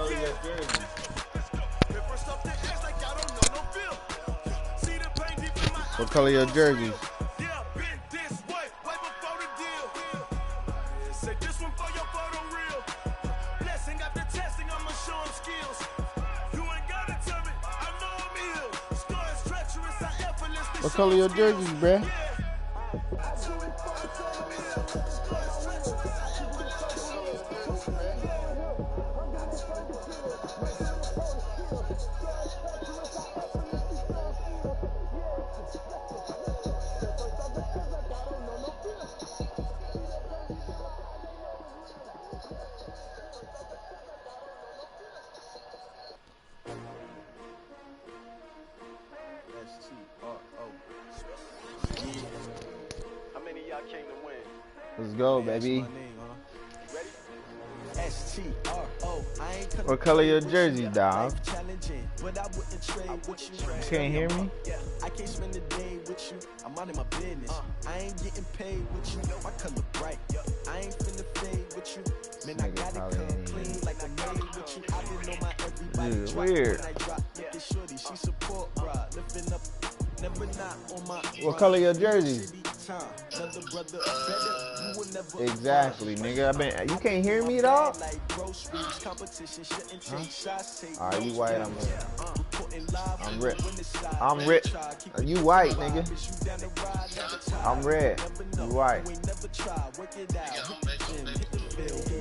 color your jersey? What color your jersey? What color your jerseys, bruh? Let's go, baby. What color your jersey, dog? You can't hear me? I can't spend the day with you. I'm out of my business. I ain't getting paid with you. My color bright. I ain't finna fade with you. Man, I gotta come clean like I made with you. I didn't know my everybody. Dude, weird. She support, lifting up. Never not on my. What color your jersey? Exactly, nigga. You can't hear me, dog? Huh? Alright, you white, I'm red. I'm red. You white, nigga. I'm red. You white.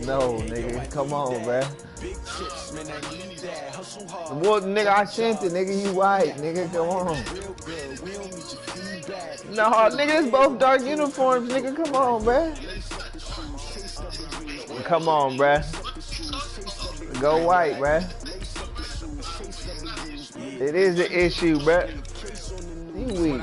No, nigga. Come on, bruh. What, nigga, I sent it, nigga. You white, nigga. Come on. No, nigga, it's both dark uniforms, nigga. Come on, bruh. Come on, bruh. Go white, bruh. It is an issue, bruh. You weak.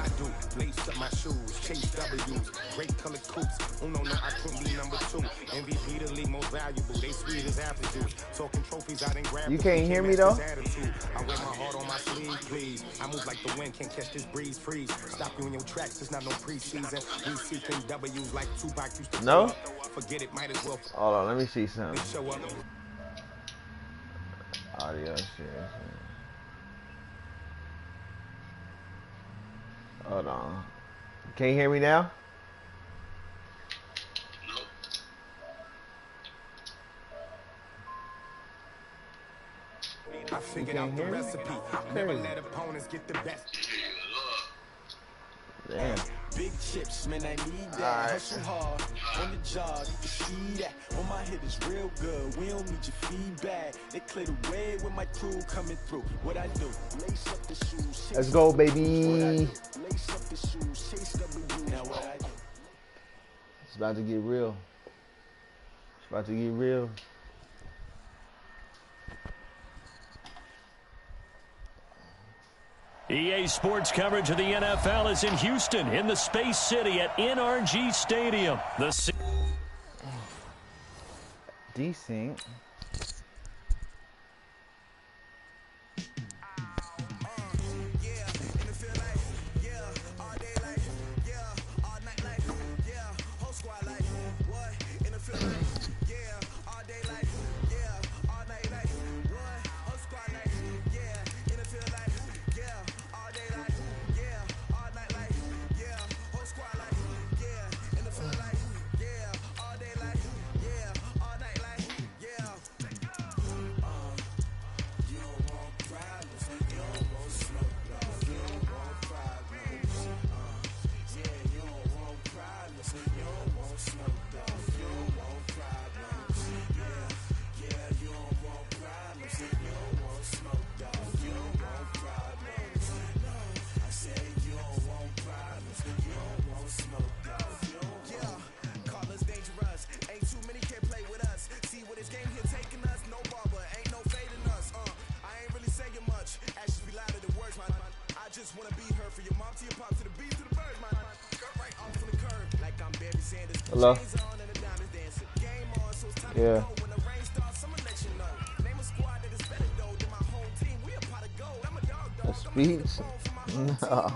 Great color coats. Oh no, I couldn't be number 2. MVP the league most valuable. They sweet as apple juice. Talking trophies, I didn't grab. You can't hear me though? I wear my heart on my sleeve, please. I move like the wind, can't catch this breeze, freeze. Stop you in your tracks, it's not no preseason. We seeking W's like Tupac used to. No? Forget it, might as well. Hold on, let me see something. Audio share. Hold on. Can you hear me now? I figured out the recipe. Never let opponents get the best. Damn. Big chips, man, I need that. Hustle hard on the job, you can see that. On my hit is real good. We don't need your feedback. They clear the way with my crew coming through. What I do? Lace up the shoes. Let's go, baby. Lace up the shoes. Chase W. Now what I do? It's about to get real. It's about to get real. EA Sports coverage of the NFL is in Houston, in the Space City at NRG Stadium. Decent. Hello? Yeah. A speech? No.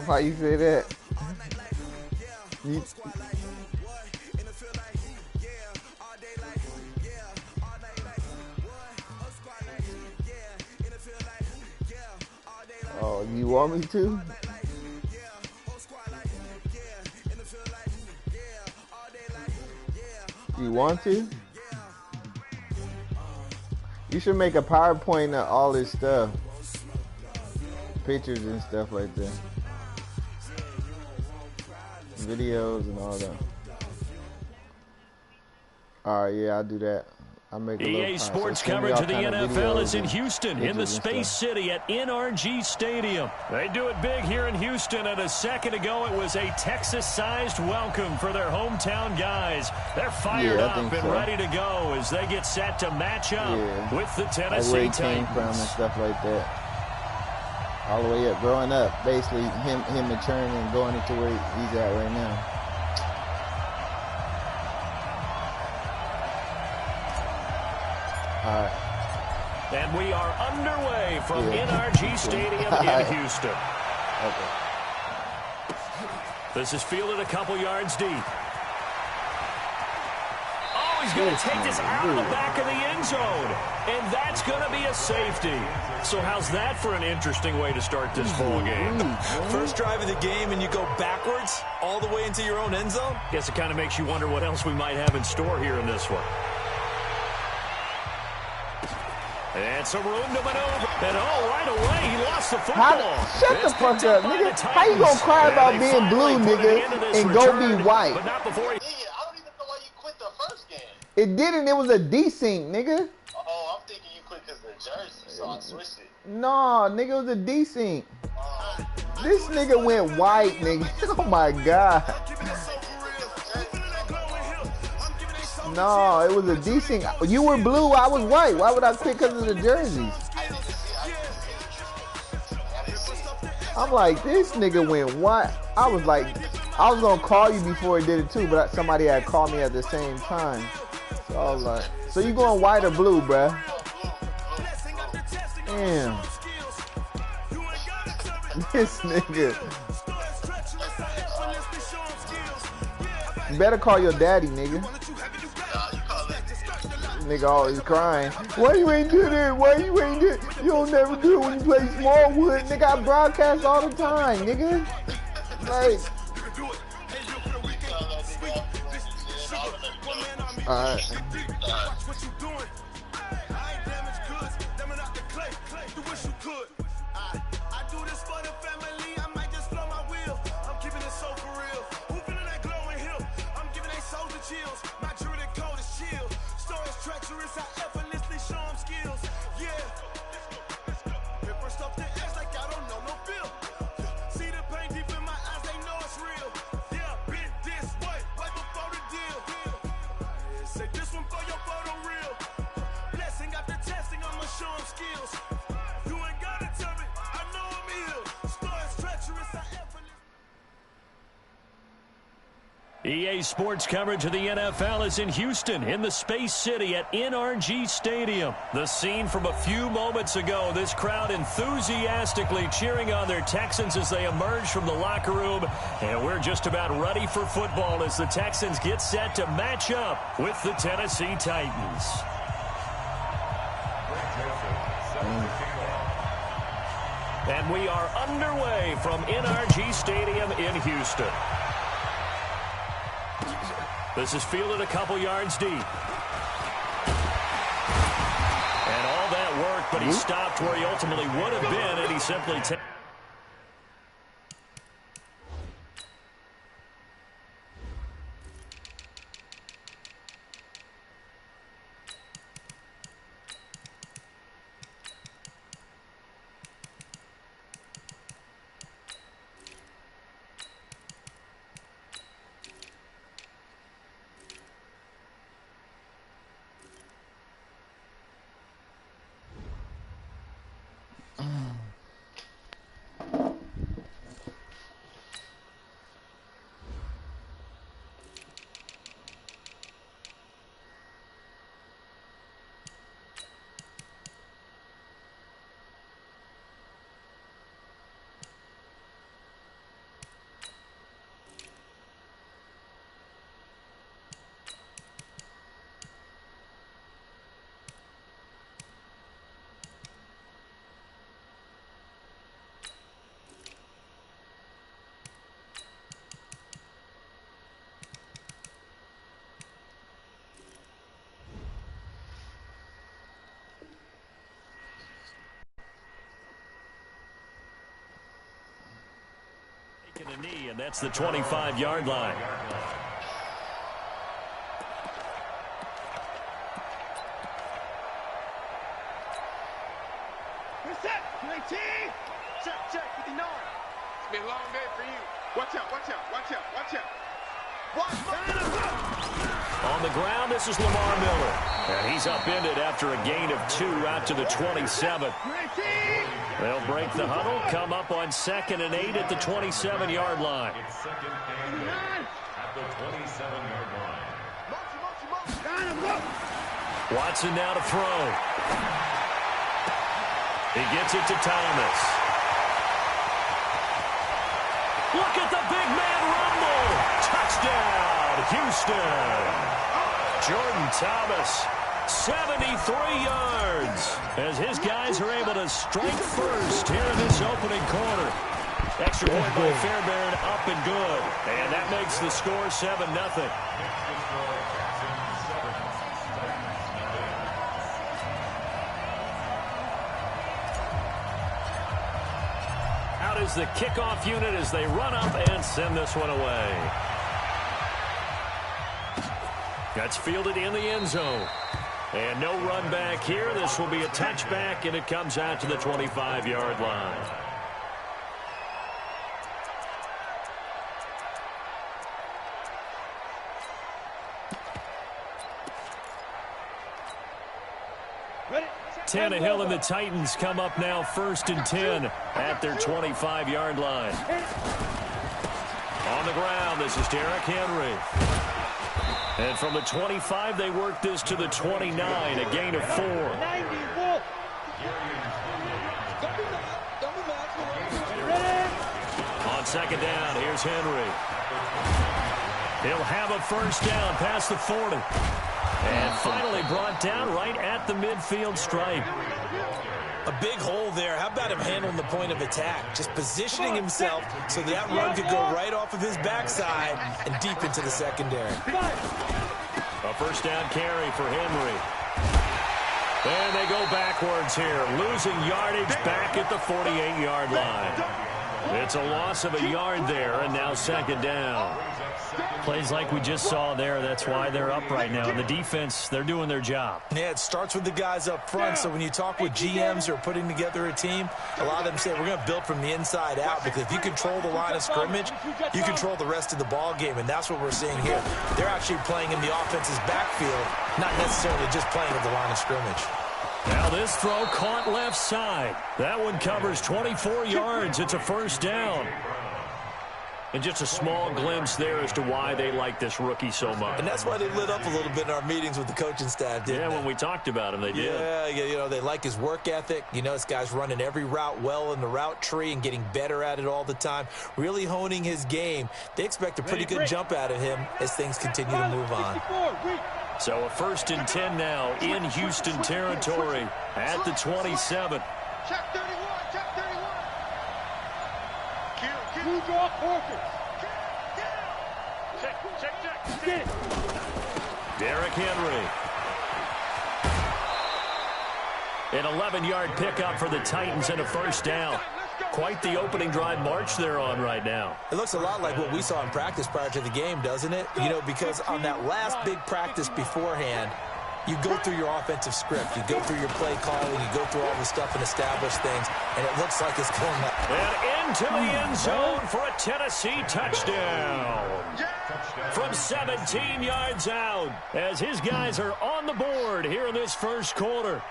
Why you say that? You want me to? You want to? You should make a PowerPoint of all this stuff. Pictures and stuff like that. Videos and all that. Alright, yeah, I'll do that. I'll make a EA Sports coverage of the NFL is in Houston, in the Space City at NRG Stadium. They do it big here in Houston, and a second ago it was a Texas-sized welcome for their hometown guys. They're fired up and ready to go as they get set to match up with the Tennessee where he Titans. came from and stuff like that. All the way up, growing up, basically him maturing and going into where he's at right now. All right. And we are underway from NRG Stadium in Houston. Okay. This is fielded a couple yards deep. Oh, he's going to take this out of the back of the end zone. And that's going to be a safety. So how's that for an interesting way to start this ball game? First drive of the game and you go backwards all the way into your own end zone? Guess it kind of makes you wonder what else we might have in store here in this one. And some room to maneuver. And right away, he lost the football. Shut the fuck up, nigga. How you gonna cry about being blue, nigga, and go be white? But not before he... I don't even know why you quit the first game. It didn't. It was a desync, nigga. Oh, I'm thinking you quit because of the jersey, so I switched it. No, nigga, it was a desync. This nigga went white, nigga. Oh my god. No, it was a desync. You were blue, I was white. Why would I quit because of the jerseys? I'm like, this nigga went white. I was like, I was gonna call you before he did it too, but somebody had called me at the same time. So I was like, so you going white or blue, bruh? Damn. This nigga. You better call your daddy, nigga. Nigga always crying. Why you ain't do that? Why you ain't do it? You don't never do it when you play Smallwood. Nigga, I broadcast all the time, nigga. Like. Alright. EA Sports coverage of the NFL is in Houston, in the Space City at NRG Stadium. The scene from a few moments ago, this crowd enthusiastically cheering on their Texans as they emerge from the locker room. And we're just about ready for football as the Texans get set to match up with the Tennessee Titans. And we are underway from NRG Stadium in Houston. This is fielded a couple yards deep. And all that work, but he stopped where he ultimately would have been, and he simply takes. Taking a knee, and that's the 25-yard line. Set, 19. Check, 59. It's been a long day for you. Watch out. On the ground, this is Lamar Miller. And he's upended after a gain of 2 out to the 27. They'll break the huddle, come up on 2nd and 8 at the 27-yard line. It's 2nd and 8 at the 27-yard line. Watson now to throw. He gets it to Thomas. Look at the big man rumble. Touchdown, Houston. Jordan Thomas, 73 yards, as his guys are able to strike first here in this opening quarter. Extra point by Fairbairn, up and good. And that makes the score 7-0. Out is the kickoff unit as they run up and send this one away. That's fielded in the end zone. And no run back here. This will be a touchback, and it comes out to the 25-yard line. Tannehill and the Titans come up now 1st and 10 at their 25-yard line. On the ground, this is Derrick Henry. And from the 25, they work this to the 29, a gain of 4. On 2nd down, here's Henry. He'll have a first down past the 40. And finally brought down right at the midfield stripe. A big hole there. How about him handling the point of attack? Just positioning himself so that run could go right off of his backside and deep into the secondary. A first down carry for Henry. And they go backwards here, losing yardage back at the 48-yard line. It's a loss of a yard there, and now 2nd down. Plays like we just saw there. That's why they're up right now. And the defense, they're doing their job. Yeah, it starts with the guys up front. So when you talk with GMs who are putting together a team, a lot of them say we're going to build from the inside out, because if you control the line of scrimmage, you control the rest of the ball game, and that's what we're seeing here. They're actually playing in the offense's backfield, not necessarily just playing at the line of scrimmage. Now this throw caught left side. That one covers 24 yards. It's a first down. And just a small glimpse there as to why they like this rookie so much. And that's why they lit up a little bit in our meetings with the coaching staff, didn't they? Yeah, when we talked about him, they did. Yeah, you know, they like his work ethic. You know, this guy's running every route well in the route tree and getting better at it all the time, really honing his game. They expect a pretty good jump out of him as things continue to move on. So a 1st and 10 now in Houston territory at the 27. Check 31, check 31. Two drop Parker. Check. Derrick Henry. An 11-yard pickup for the Titans and a first down. Quite the opening drive march they're on right now. It looks a lot like what we saw in practice prior to the game, doesn't it? You know, because on that last big practice beforehand, you go through your offensive script. You go through your play calling. You go through all the stuff and establish things, and it looks like it's going up. And into the end zone for a Tennessee touchdown. From 17 yards out, as his guys are on the board here in this first quarter.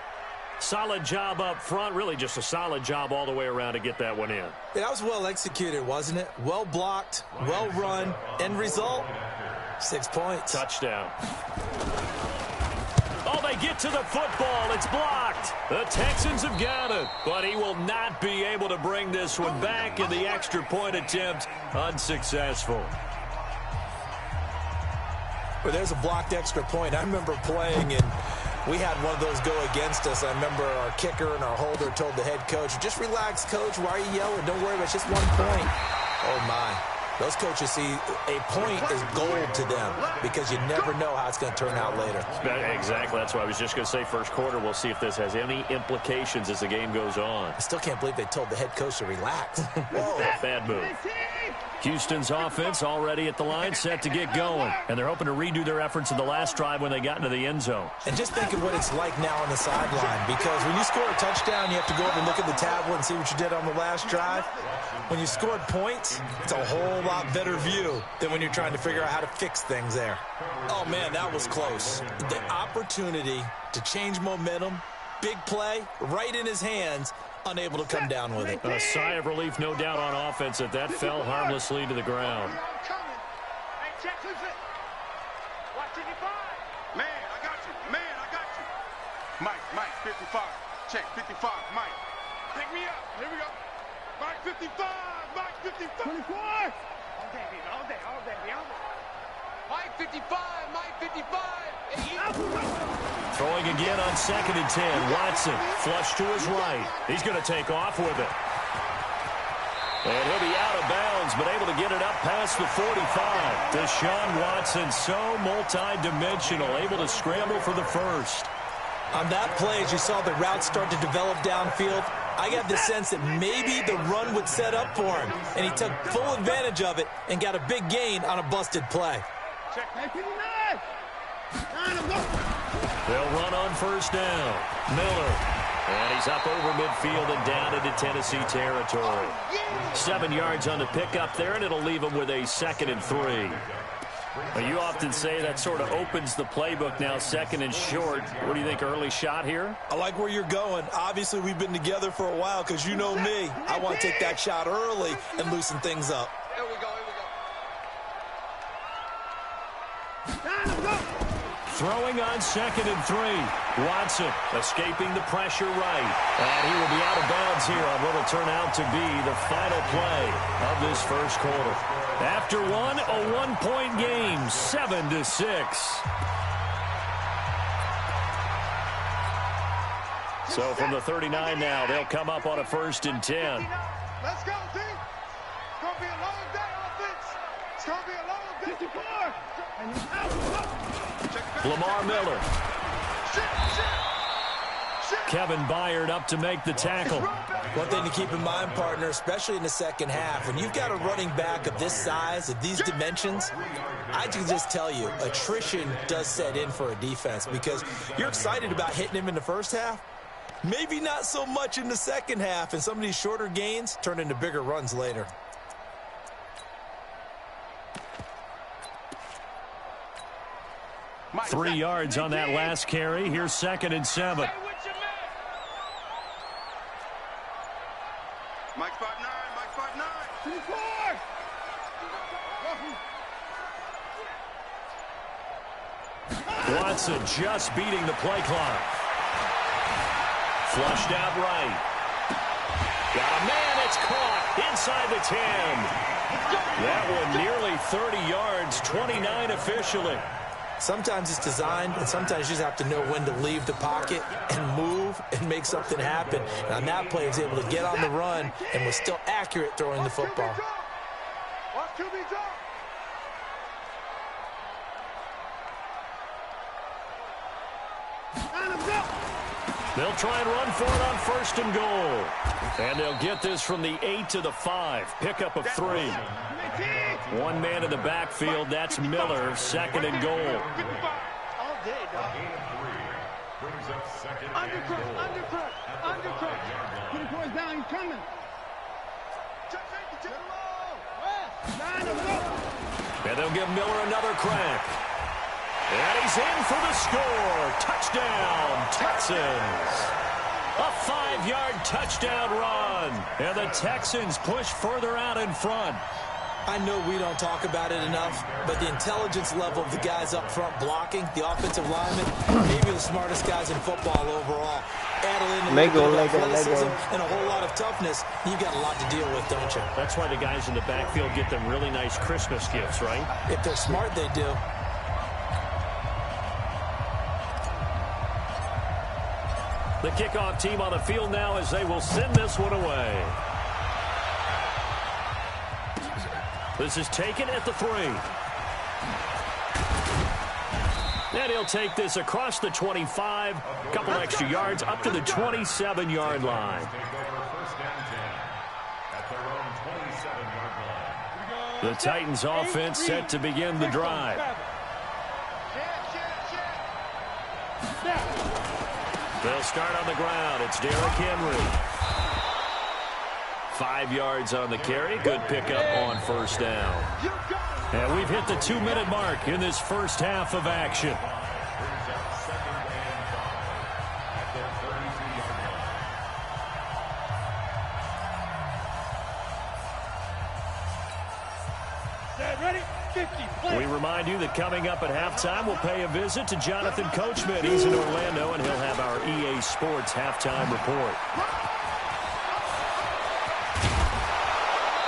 Solid job up front, really just a solid job all the way around to get that one in. Yeah, that was well executed, wasn't it? Well blocked, well run. End result, 6 points. Touchdown. Oh, they get to the football. It's blocked. The Texans have got it, but he will not be able to bring this one back, in the extra point attempt unsuccessful. Well, there's a blocked extra point. I remember playing, and we had one of those go against us. I remember our kicker and our holder told the head coach, just relax, coach. Why are you yelling? Don't worry about it. It's just 1 point. Oh, my. Those coaches see a point is gold to them, because you never know how it's going to turn out later. Exactly. That's what I was just going to say. First quarter, we'll see if this has any implications as the game goes on. I still can't believe they told the head coach to relax. Whoa. Bad move. Houston's offense already at the line, set to get going. And they're hoping to redo their efforts in the last drive when they got into the end zone. And just think of what it's like now on the sideline, because when you score a touchdown, you have to go over and look at the tablet and see what you did on the last drive. When you scored points, it's a whole lot better view than when you're trying to figure out how to fix things there. Oh, man, that was close. The opportunity to change momentum, big play, right in his hands, unable to come down with it. A sigh of relief, no doubt, on offense that fell harmlessly to the ground. Hey, check, who's it? Watch it, man, I got you. Man, I got you. Mike, 55. Check, 55. Mike, pick me up. Here we go. Mike, 55. Mike, 55. 24. All day, baby. All day. Mike, 55. Mike, 55. Throwing again on 2nd and 10. Watson, flush to his right. He's going to take off with it. And he'll be out of bounds, but able to get it up past the 45. Deshaun Watson, so multi-dimensional, able to scramble for the first. On that play, as you saw the route start to develop downfield, I got the sense that maybe the run would set up for him, and he took full advantage of it and got a big gain on a busted play. Check, 59. They'll run on first down. Miller. And he's up over midfield and down into Tennessee territory. 7 yards on the pickup there, and it'll leave him with a 2nd and 3. Well, you often say that sort of opens the playbook now, 2nd and short. What do you think, early shot here? I like where you're going. Obviously, we've been together for a while because you know me. I want to take that shot early and loosen things up. Here we go. Throwing on 2nd and 3. Watson escaping the pressure right. And he will be out of bounds here on what will turn out to be the final play of this first quarter. After one, a one-point game, 7-6. So from the 39 now, they'll come up on a 1st and 10. Let's go, team. It's going to be a long day, offense. It's going to be a long day. 54. And he's out. Lamar Miller. Kevin Byard up to make the tackle. One thing to keep in mind, partner, especially in the second half, when you've got a running back of this size, of these dimensions, I can just tell you, attrition does set in for a defense because you're excited about hitting him in the first half. Maybe not so much in the second half, and some of these shorter gains turn into bigger runs later. Mike, 3 yards on that last carry. Here's 2nd and 7. Mike 5'9", 24. Watson just beating the play clock. Flushed out right. Got a man, it's caught inside the 10. That one nearly 30 yards, 29 officially. Sometimes it's designed, and sometimes you just have to know when to leave the pocket and move and make something happen. And on that play, he was able to get on the run and was still accurate throwing the football. They'll try and run for it on 1st and goal. And they'll get this from the 8 to the 5. Pickup of 3. One man in the backfield. That's Miller. 2nd and goal. All day, dog. Undercut. Put the boys down. He's coming. And they'll give Miller another crack. And he's in for the score. Touchdown, Texans. A 5-yard touchdown run. And the Texans push further out in front. I know we don't talk about it enough, but the intelligence level of the guys up front blocking, the offensive linemen, maybe the smartest guys in football overall. Add in a little bit of athleticism and a whole lot of toughness, you've got a lot to deal with, don't you? That's why the guys in the backfield get them really nice Christmas gifts, right? If they're smart, they do. The kickoff team on the field now as they will send this one away. This is taken at the 3. And he'll take this across the 25. A couple extra yards up to the 27-yard line. The Titans offense set to begin the drive. They'll start on the ground. It's Derrick Henry. 5 yards on the carry. Good pickup on first down. And we've hit the 2-minute mark in this first half of action. We remind you that coming up at halftime, we'll pay a visit to Jonathan Coachman. He's in Orlando, and he'll have our EA Sports halftime report.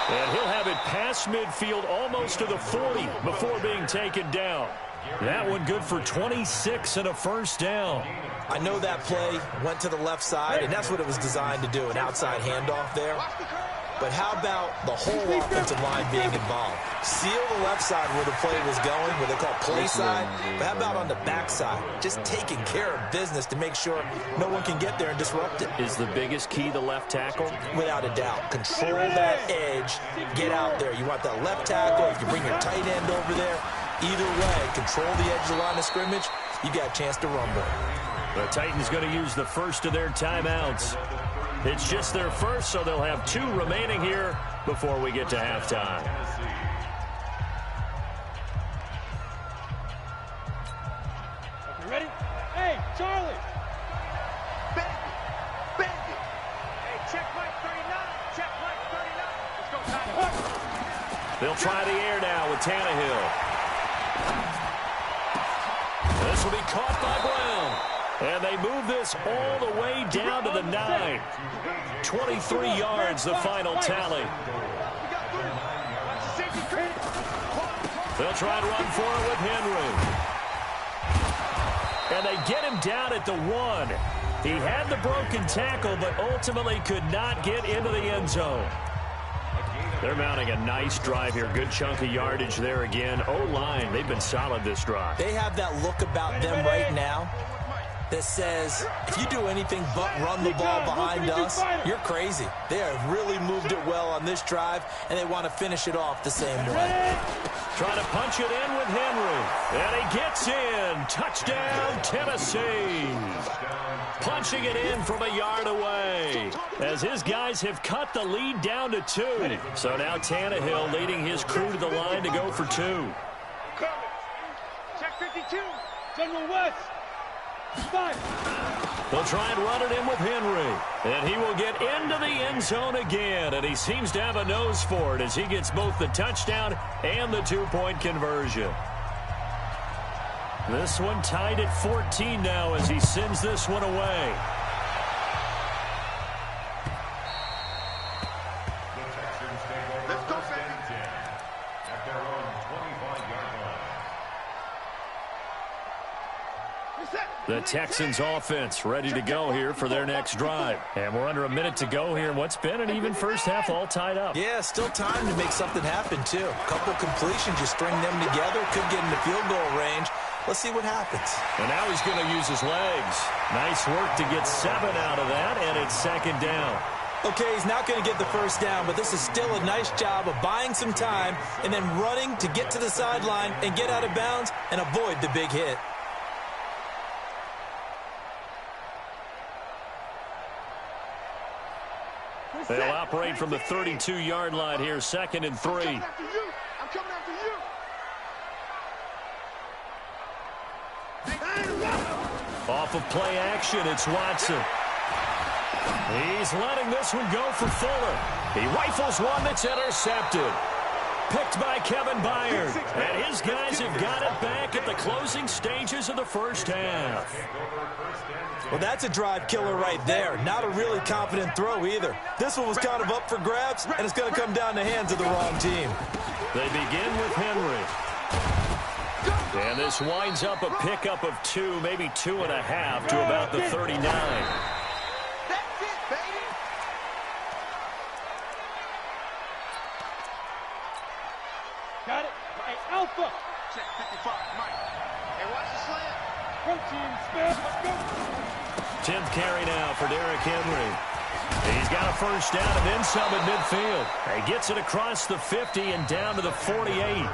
And he'll have it past midfield almost to the 40 before being taken down. That one good for 26 and a first down. I know that play went to the left side, and that's what it was designed to do, an outside handoff there. But how about the whole offensive line being involved? Seal the left side where the play was going, what they call play side. But how about on the back side? Just taking care of business to make sure no one can get there and disrupt it. Is the biggest key the left tackle? Without a doubt. Control that edge. Get out there. You want that left tackle. If you bring your tight end over there, either way, control the edge of the line of scrimmage, you got a chance to rumble. The Titans going to use the first of their timeouts. It's just their first, so they'll have 2 remaining here before we get to halftime. Okay, ready? Hey, Charlie! Bang it! Bang it! Hey, check Mike 39! Check Mike 39! Let's go, Tyler! They'll try the air now with Tannehill. This will be caught by Brown. And they move this all the way down to the 9. 23 yards, the final tally. They'll try and run for it with Henry. And they get him down at the 1. He had the broken tackle, but ultimately could not get into the end zone. They're mounting a nice drive here. Good chunk of yardage there again. O-line, they've been solid this drive. They have that look about them right now that says, if you do anything but run the ball behind us, you're crazy. They have really moved it well on this drive, and they want to finish it off the same way. Trying to punch it in with Henry. And he gets in. Touchdown, Tennessee. Punching it in from a yard away, as his guys have cut the lead down to 2. So now Tannehill leading his crew to the line to go for 2. Check 52! General West! 5! They'll try and run it in with Henry. And he will get into the end zone again. And he seems to have a nose for it as he gets both the touchdown and the 2-point conversion. This one tied at 14 now as he sends this one away. Let's go, baby. At their own 25-yard line. The Texans offense ready to go here for their next drive. And we're under a minute to go here in what's been an even first half, all tied up. Yeah, still time to make something happen, too. A couple completions, you string them together, could get into field goal range. Let's see what happens. And now he's going to use his legs. Nice work to get 7 out of that, and it's second down. Okay, he's not going to get the first down, but this is still a nice job of buying some time and then running to get to the sideline and get out of bounds and avoid the big hit. They'll operate from the 32-yard line here, 2nd and 3. I'm coming after you. Off of play action, it's Watson. He's letting this one go for Fuller. He rifles one that's intercepted. Picked by Kevin Byard. And his guys have got it back at the closing stages of the first half. Well, that's a drive killer right there. Not a really confident throw either. This one was kind of up for grabs, and it's going to come down the hands of the wrong team. They begin with Henry. And this winds up a pickup of 2, maybe 2.5 to about the 39. That's it, baby. Got it. Hey, Alpha. Check 55, Mike. Hey, watch the slant. Protein, Smith. Let's go. 10th carry now for Derrick Henry. He's got a first down and then some at midfield. He gets it across the 50 and down to the 48.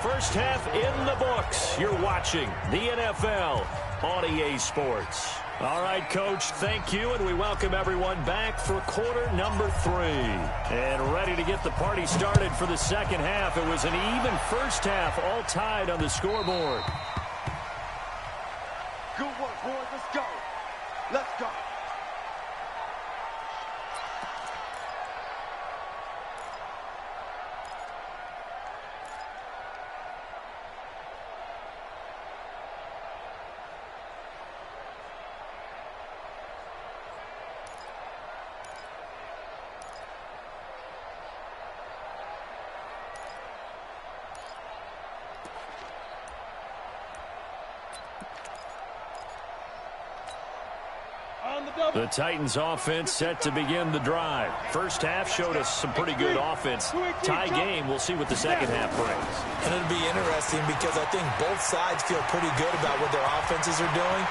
First half in the books. You're watching the NFL on EA Sports. All right, Coach, thank you, and we welcome everyone back for quarter number 3. And ready to get the party started for the second half. It was an even first half, all tied on the scoreboard. Good work, boys. Let's go. Let's go. The Titans offense set to begin the drive. First half showed us some pretty good offense. Tie game, we'll see what the second half brings. And it'll be interesting because I think both sides feel pretty good about what their offenses are doing.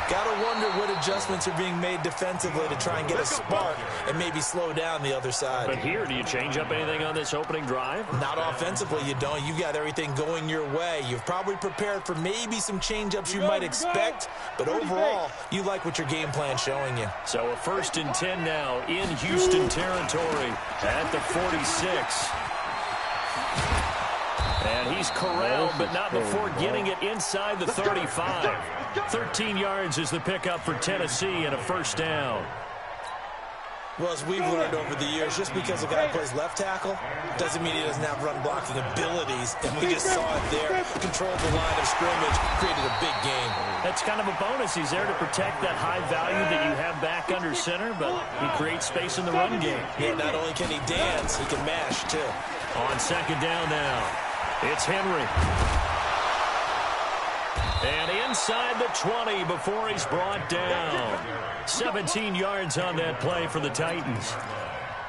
Got to wonder what adjustments are being made defensively to try and get a spark and maybe slow down the other side. But here, do you change up anything on this opening drive? Not offensively, you don't. You've got everything going your way. You've probably prepared for maybe some change-ups you might expect, but overall, you like what your game plan's showing you. So a 1st and 10 now in Houston territory at the 46. And he's corralled, but not before getting it inside the 35. 13 yards is the pickup for Tennessee and a first down. Well, as we've learned over the years, just because a guy plays left tackle doesn't mean he doesn't have run-blocking abilities. And we just saw it there. Controlled the line of scrimmage, created a big game. That's kind of a bonus. He's there to protect that high value that you have back under center, but he creates space in the run game. Yeah, not only can he dance, he can mash, too. On second down now, it's Henry. And inside the 20 before he's brought down. 17 yards on that play for the Titans.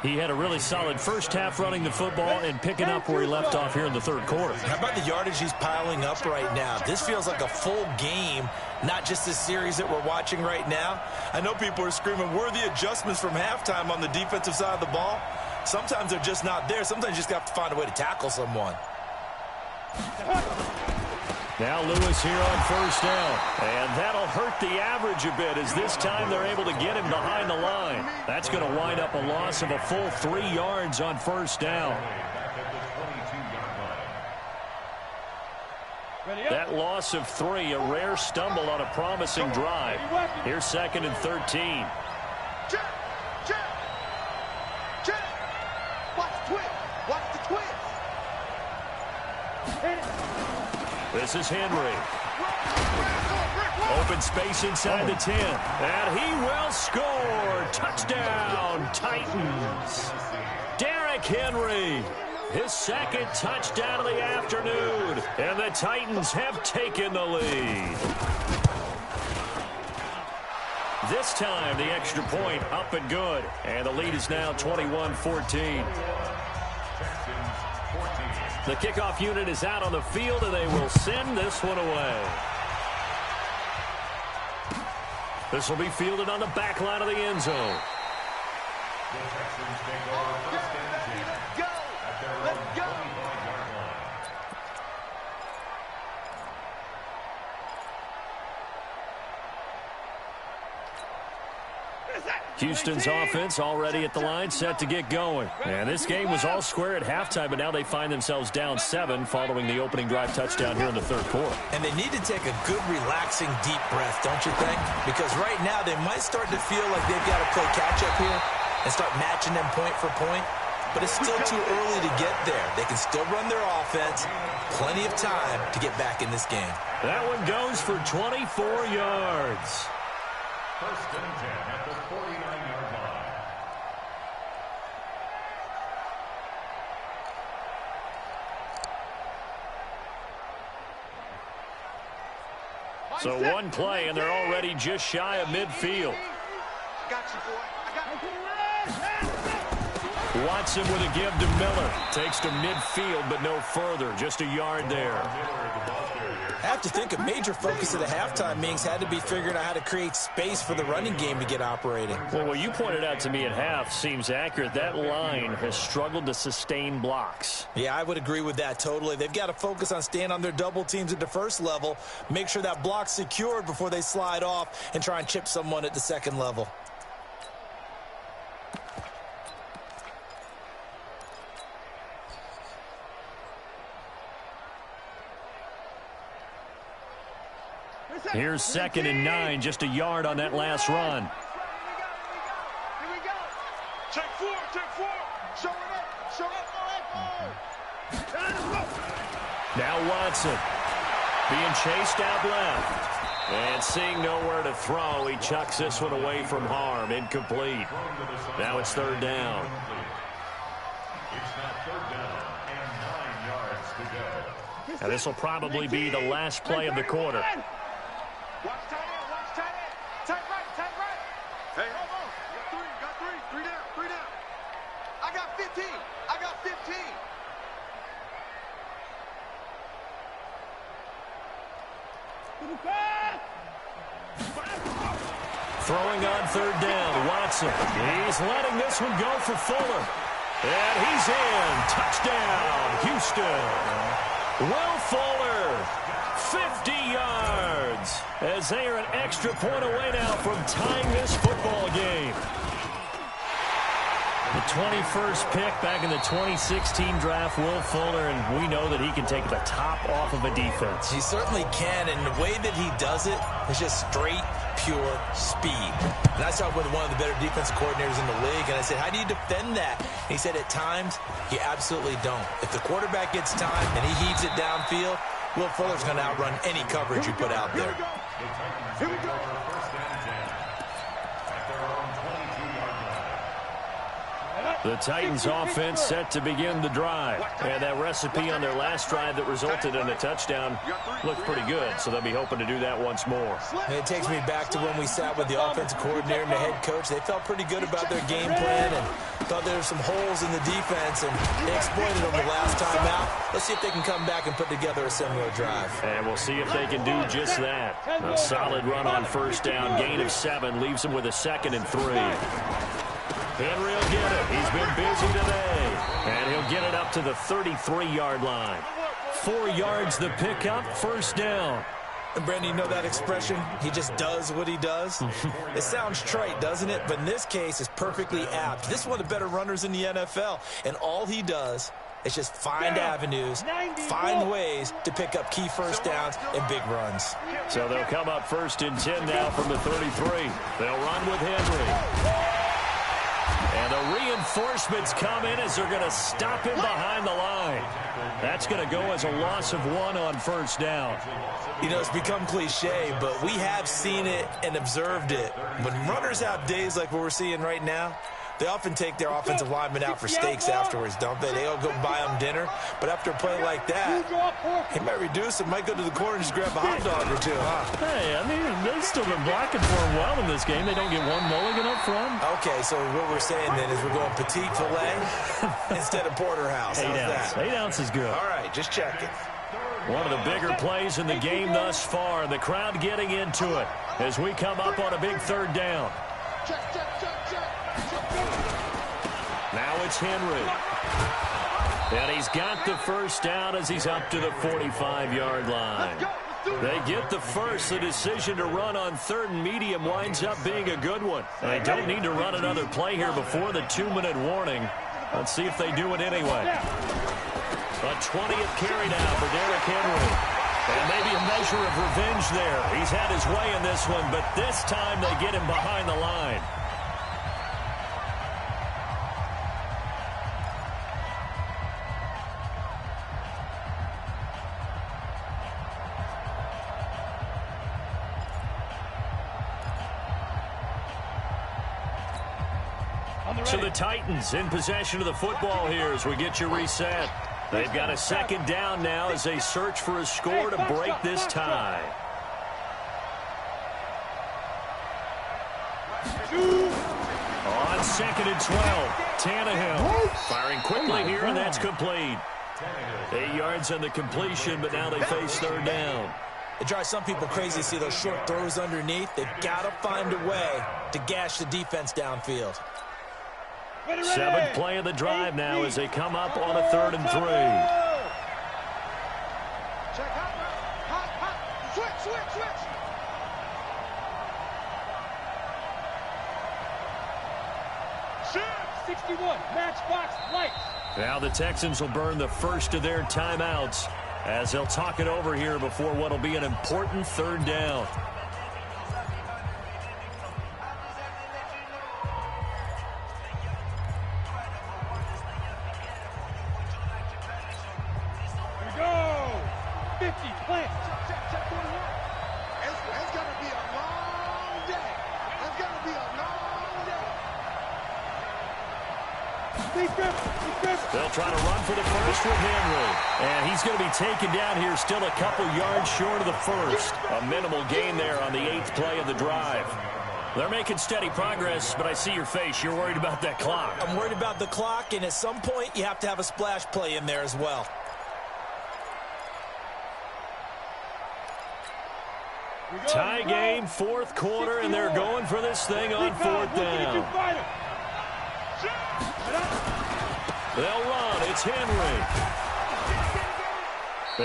He had a really solid first half running the football and picking up where he left off here in the third quarter. How about the yardage he's piling up right now? This feels like a full game, not just a series that we're watching right now. I know people are screaming, where are the adjustments from halftime on the defensive side of the ball? Sometimes they're just not there. Sometimes you just have to find a way to tackle someone. Now Lewis here on first down. And that'll hurt the average a bit as this time they're able to get him behind the line. That's going to wind up a loss of a full 3 yards on first down. That loss of 3, a rare stumble on a promising drive. Here's 2nd and 13. Check. Watch the twist. Watch the twist. This is Henry. Open space inside the 10. And he will score. Touchdown, Titans. Derrick Henry. His 2nd touchdown of the afternoon. And the Titans have taken the lead. This time, the extra point up and good. And the lead is now 21-14. The kickoff unit is out on the field, and they will send this one away. This will be fielded on the back line of the end zone. Let's go. Houston's offense already at the line, set to get going. And this game was all square at halftime, but now they find themselves down 7 following the opening drive touchdown here in the third quarter. And they need to take a good, relaxing, deep breath, don't you think? Because right now they might start to feel like they've got to play catch-up here and start matching them point for point. But it's still too early to get there. They can still run their offense. Plenty of time to get back in this game. That one goes for 24 yards. 1st and 10 at the 49-yard line. So one play, and they're already just shy of midfield. I got you, boy. I got you. Watson with a give to Miller. Takes to midfield, but no further. Just a yard there. I have to think a major focus of the halftime meetings had to be figuring out how to create space for the running game to get operating. Well, what you pointed out to me at half seems accurate. That line has struggled to sustain blocks. Yeah, I would agree with that totally. They've got to focus on staying on their double teams at the first level, make sure that block's secured before they slide off and try and chip someone at the second level. Here's 2nd and 9, just a yard on that last run. Here we go. Check 4, check 4. Show it up, show up. Now Watson being chased out left. And seeing nowhere to throw, he chucks this one away from harm. Incomplete. Now it's 3rd down. It's now 3rd down and 9 yards to go. Now this will probably be the last play of the quarter. Watch tight end, watch tight end. Tight right. Hey, hold on. Got three down, 3 down. I got 15. Throwing on 3rd down, Watson. He's letting this one go for Fuller. And he's in. Touchdown, Houston. Will Fuller, 50 yards, as they are an extra point away now from tying this football game. The 21st pick back in the 2016 draft, Will Fuller, and we know that he can take the top off of a defense. He certainly can, and the way that he does it is just straight, pure speed. And I talked with one of the better defensive coordinators in the league, and I said, how do you defend that? And he said, at times, you absolutely don't. If the quarterback gets time and he heaves it downfield, Will Fuller's going to outrun any coverage you put out there. Here we go. The Titans offense set to begin the drive. And that recipe on their last drive that resulted in a touchdown looked pretty good, so they'll be hoping to do that once more. And it takes me back to when we sat with the offensive coordinator and the head coach. They felt pretty good about their game plan and thought there were some holes in the defense, and they exploited them the last time out. Let's see if they can come back and put together a similar drive. And we'll see if they can do just that. A solid run on 1st down, gain of 7, leaves them with a 2nd and 3. Henry will get it. He's been busy today. And he'll get it up to the 33-yard line. 4 yards the pickup, 1st down. And Brandon, you know that expression? He just does what he does? It sounds trite, doesn't it? But in this case, it's perfectly apt. This is one of the better runners in the NFL. And all he does is just find avenues, find ways to pick up key 1st downs and big runs. So they'll come up 1st and 10 now from the 33. They'll run with Henry. And the reinforcements come in as they're going to stop him behind the line. That's going to go as a loss of 1 on 1st down. You know, it's become cliche, but we have seen it and observed it. When runners have days like what we're seeing right now, they often take their offensive linemen out for steaks afterwards, don't they? They'll go buy them dinner. But after a play like that, he might reduce it, might go to the corner and just grab a hot dog or two, huh? Hey, I mean, they've still been blocking for him well in this game. They don't get one mulligan up front. Okay, so what we're saying then is we're going petite filet instead of porterhouse. 8 ounce. 8 ounce is good. All right, just checking. One of the bigger plays in the game thus far. The crowd getting into it as we come up on a big 3rd down. Now it's Henry. And he's got the 1st down as he's up to the 45-yard line. They get the first. The decision to run on 3rd and medium winds up being a good one. They don't need to run another play here before the 2-minute warning. Let's see if they do it anyway. A 20th carry now for Derrick Henry. And maybe a measure of revenge there. He's had his way in this one, but this time they get him behind the line. So the Titans in possession of the football here as we get you reset. They've got a 2nd down now as they search for a score to break this tie. On 2nd and 12. Tannehill firing quickly here, and that's complete. 8 yards on the completion, but now they face third down. It drives some people crazy to see those short throws underneath. They've got to find a way to gash the defense downfield. 7th play of the drive now as they come up on a 3rd and 3. Check hot. Switch. 61, matchbox lights. Now the Texans will burn the first of their timeouts as they'll talk it over here before what will be an important 3rd down. Here we go. 50, plant. Check 41. It's going to be a long day. It's going to be a long day. They'll try to run for the first with Henry. And he's going to be taken down here still a couple yards short of the first. A minimal gain there on the 8th play of the drive. They're making steady progress, but I see your face. You're worried about that clock. I'm worried about the clock, and at some point you have to have a splash play in there as well. Tie game, 4th quarter, and they're going for this thing on 4th down. They'll run. It's Henry.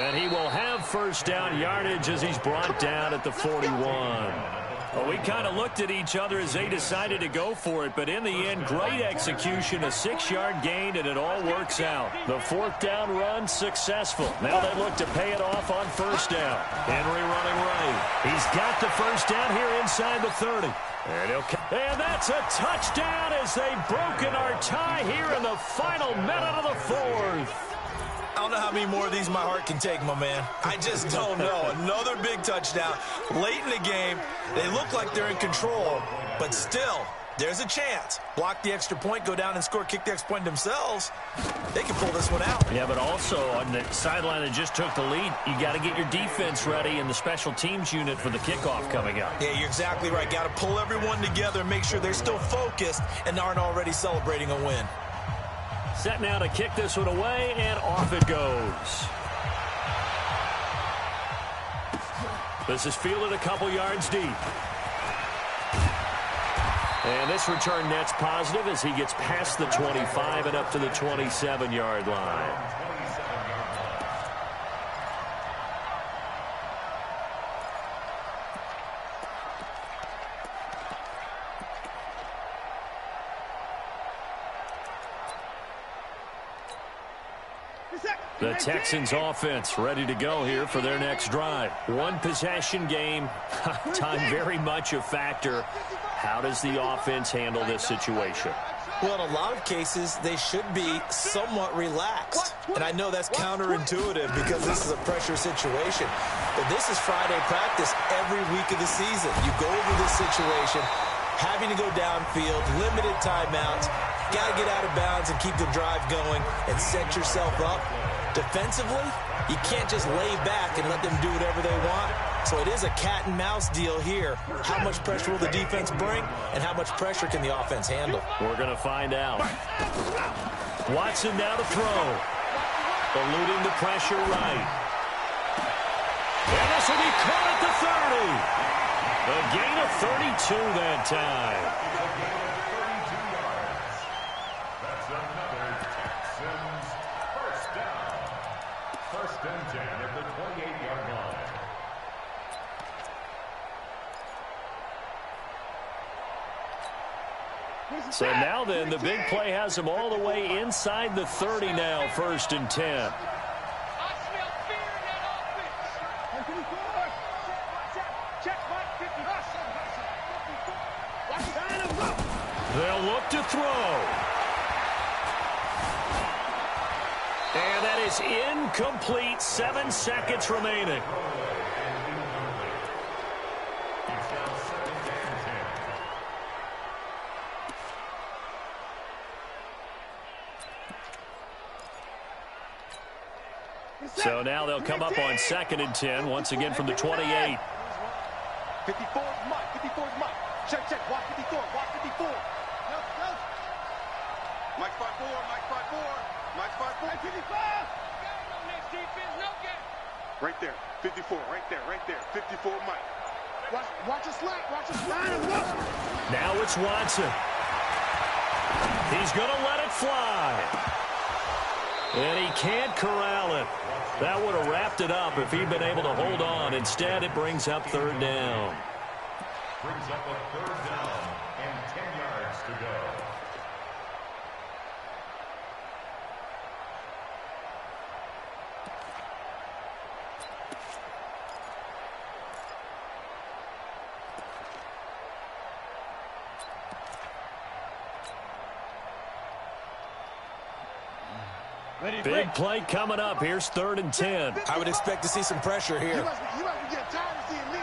And he will have first down yardage as he's brought down at the 41. Well, we kind of looked at each other as they decided to go for it, but in the end, great execution, a 6-yard gain, and it all works out. The 4th down run successful. Now they look to pay it off on first down. Henry running right. He's got the first down here inside the 30. And that's a touchdown as they've broken our tie here in the final minute of the 4th. I don't know how many more of these my heart can take, my man. I just don't know. Another big touchdown. Late in the game, they look like they're in control, but still, there's a chance. Block the extra point, go down and score, kick the extra point themselves. They can pull this one out. Yeah, but also on the sideline that just took the lead, you got to get your defense ready in the special teams unit for the kickoff coming up. Yeah, you're exactly right. Got to pull everyone together and make sure they're still focused and aren't already celebrating a win. Set now to kick this one away, and off it goes. This is fielded a couple yards deep. And this return net's positive as he gets past the 25 and up to the 27-yard line. The Texans offense ready to go here for their next drive. One possession game, time very much a factor. How does the offense handle this situation? Well, in a lot of cases, they should be somewhat relaxed. And I know that's counterintuitive because this is a pressure situation. But this is Friday practice every week of the season. You go over this situation, having to go downfield, limited timeouts, got to get out of bounds and keep the drive going and set yourself up. Defensively, you can't just lay back and let them do whatever they want. So it is a cat and mouse deal here. How much pressure will the defense bring, and how much pressure can the offense handle? We're going to find out. Watson now to throw. Eluding the pressure right. And this will be caught at the 30. A gain of 32 that time. That's another Texans first down. First and 10 at the 28-yard line. So now then, the big play has them all the way inside the 30 now, first and 10. They'll look to throw. And that is incomplete. 7 seconds remaining. So now they'll come up on 2nd and 10, once again from the 28. 54 is Mike. 54 is Mike. Check. Watch 54. Watch 54. Mike 5-4, Mike 5-4, Mike 5-4. Hey, 55! No next defense, no game. Right there, 54, right there, 54, Mike. Watch your slack, watch your slack. Now it's Watson. He's going to let it fly. And he can't corral it. That would have wrapped it up if he'd been able to hold on. Instead, it brings up third down. Brings up a third down and 10 yards to go. Big play coming up. Here's 3rd and 10. I would expect to see some pressure here. You must be getting tired of seeing me.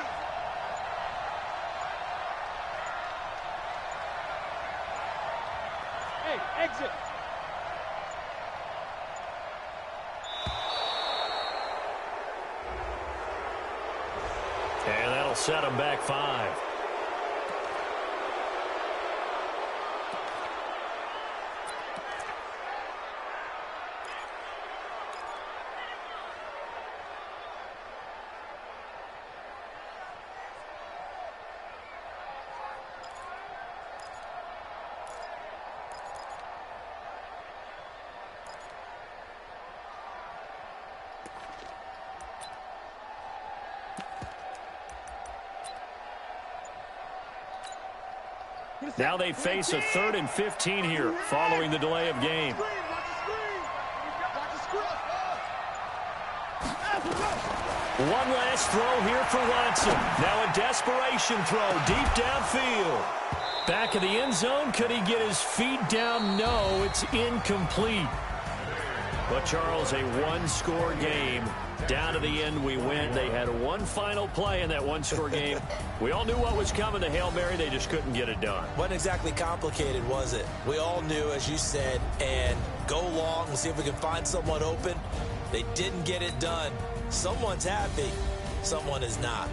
Hey, exit. And that'll set him back 5. Now they face a 3rd and 15 here following the delay of game. One last throw here for Watson. Now a desperation throw deep downfield. Back of the end zone. Could he get his feet down? No, it's incomplete. But, Charles, a one-score game. Down to the end we went. They had one final play in that one-score game. We all knew what was coming to Hail Mary. They just couldn't get it done. Wasn't exactly complicated, was it? We all knew, as you said, and go long and see if we can find someone open. They didn't get it done. Someone's happy. Someone is not.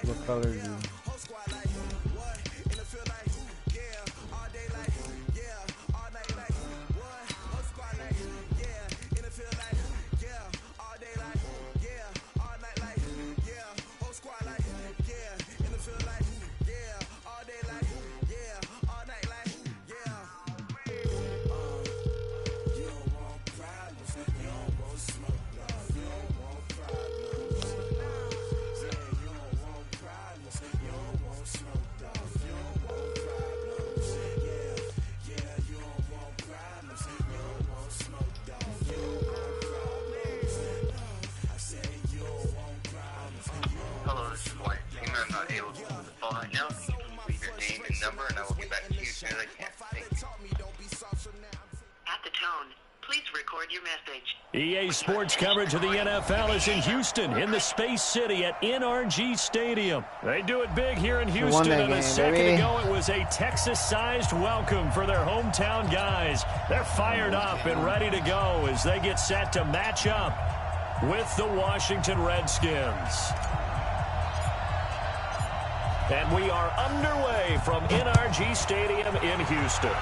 What color is it? NBA sports coverage of the NFL is in Houston, in the Space City at NRG Stadium. They do it big here in Houston, and a second ago it was a Texas-sized welcome for their hometown guys. They're fired up and ready to go as they get set to match up with the Washington Redskins. And we are underway from NRG Stadium in Houston.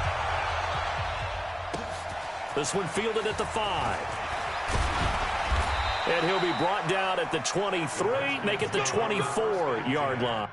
This one fielded at the 5. And he'll be brought down at the 23, make it the 24-yard line.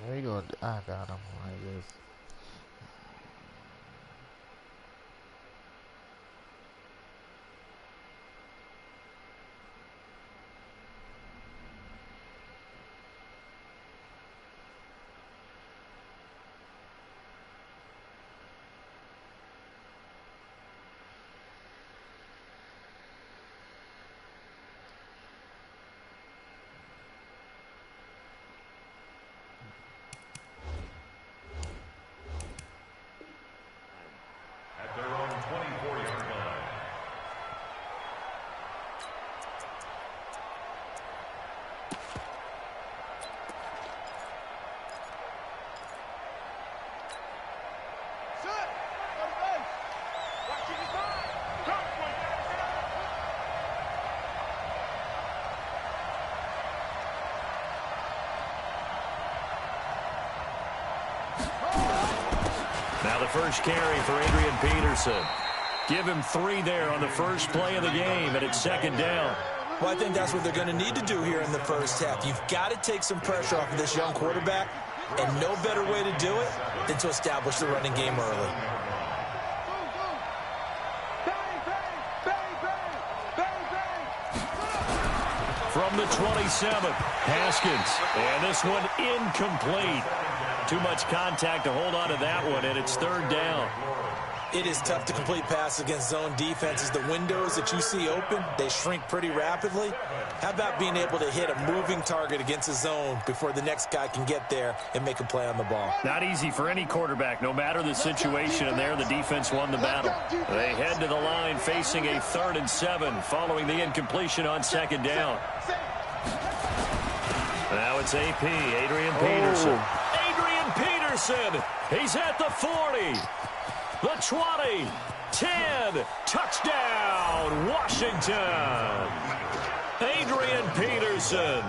There you go. I got him like this. Now the first carry for Adrian Peterson. Give him 3 there on the first play of the game, and it's second down. Well, I think that's what they're going to need to do here in the first half. You've got to take some pressure off of this young quarterback, and no better way to do it than to establish the running game early. From the 27, Haskins, and this one incomplete. Too much contact to hold on to that one, and it's third down. It is tough to complete passes against zone defenses. The windows that you see open, they shrink pretty rapidly. How about being able to hit a moving target against a zone before the next guy can get there and make a play on the ball? Not easy for any quarterback, no matter the situation, and there the defense won the battle. They head to the line facing a 3rd and 7 following the incompletion on second down. Now it's AP, Adrian Peterson. Adrian Peterson, he's at the 40, the 20, 10, touchdown, Washington. Adrian Peterson,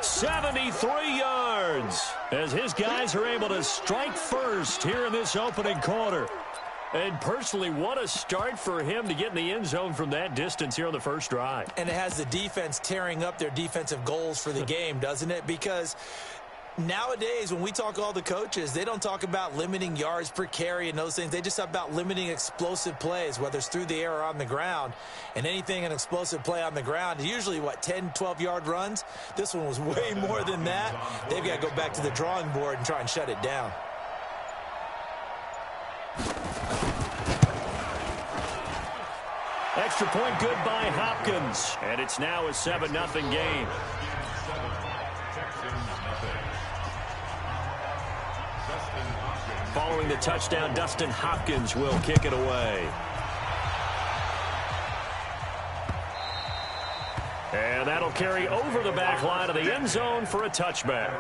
73 yards, as his guys are able to strike first here in this opening quarter. And personally, what a start for him to get in the end zone from that distance here on the first drive. And it has the defense tearing up their defensive goals for the game, doesn't it? Because nowadays, when we talk to all the coaches, they don't talk about limiting yards per carry and those things. They just talk about limiting explosive plays, whether it's through the air or on the ground. And anything an explosive play on the ground is usually, 10, 12-yard runs? This one was way more than that. They've got to go back to the drawing board and try and shut it down. Extra point good by Hopkins. And it's now a 7-0 game. Following the touchdown, Dustin Hopkins will kick it away. And that'll carry over the back line of the end zone for a touchback.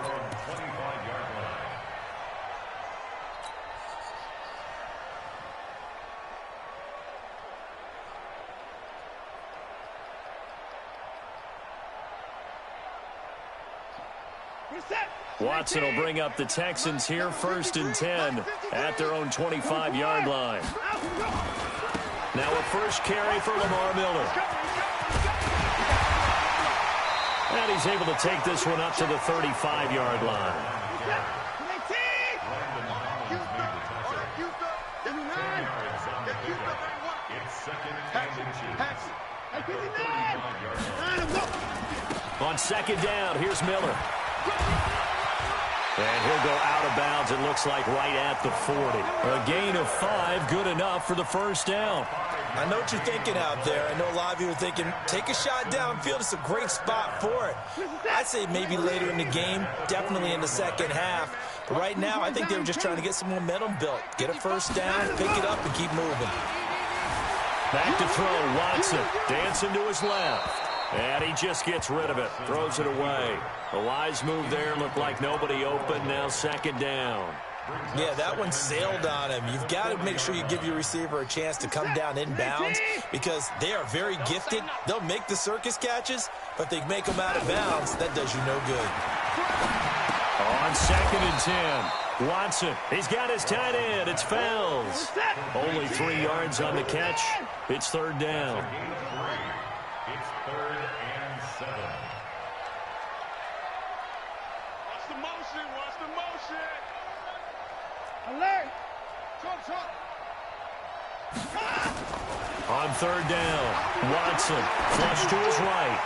Watson will bring up the Texans here, 1st and 10 at their own 25-yard line. Now a first carry for Lamar Miller. And he's able to take this one up to the 35-yard line. On 2nd down, here's Miller. And he'll go out of bounds, it looks like, right at the 40. A gain of 5, good enough for the first down. I know what you're thinking out there. I know a lot of you are thinking, take a shot downfield. It's a great spot for it. I'd say maybe later in the game, definitely in the second half. But right now, I think they were just trying to get some momentum built. Get a first down, pick it up, and keep moving. Back to throw, Watson. Dancing to his left. And he just gets rid of it. Throws it away. A wise move there. Looked like nobody open. Now 2nd down. Yeah, that one sailed on him. You've got to make sure you give your receiver a chance to come down inbounds because they are very gifted. They'll make the circus catches, but they make them out of bounds. That does you no good. On 2nd and 10. Watson, he's got his tight end. It's Fells. Only 3 yards on the catch. It's 3rd down. It's 3rd and 7. Watch the motion. Watch the motion. Alert. Talk. On 3rd down, Watson flush to his right.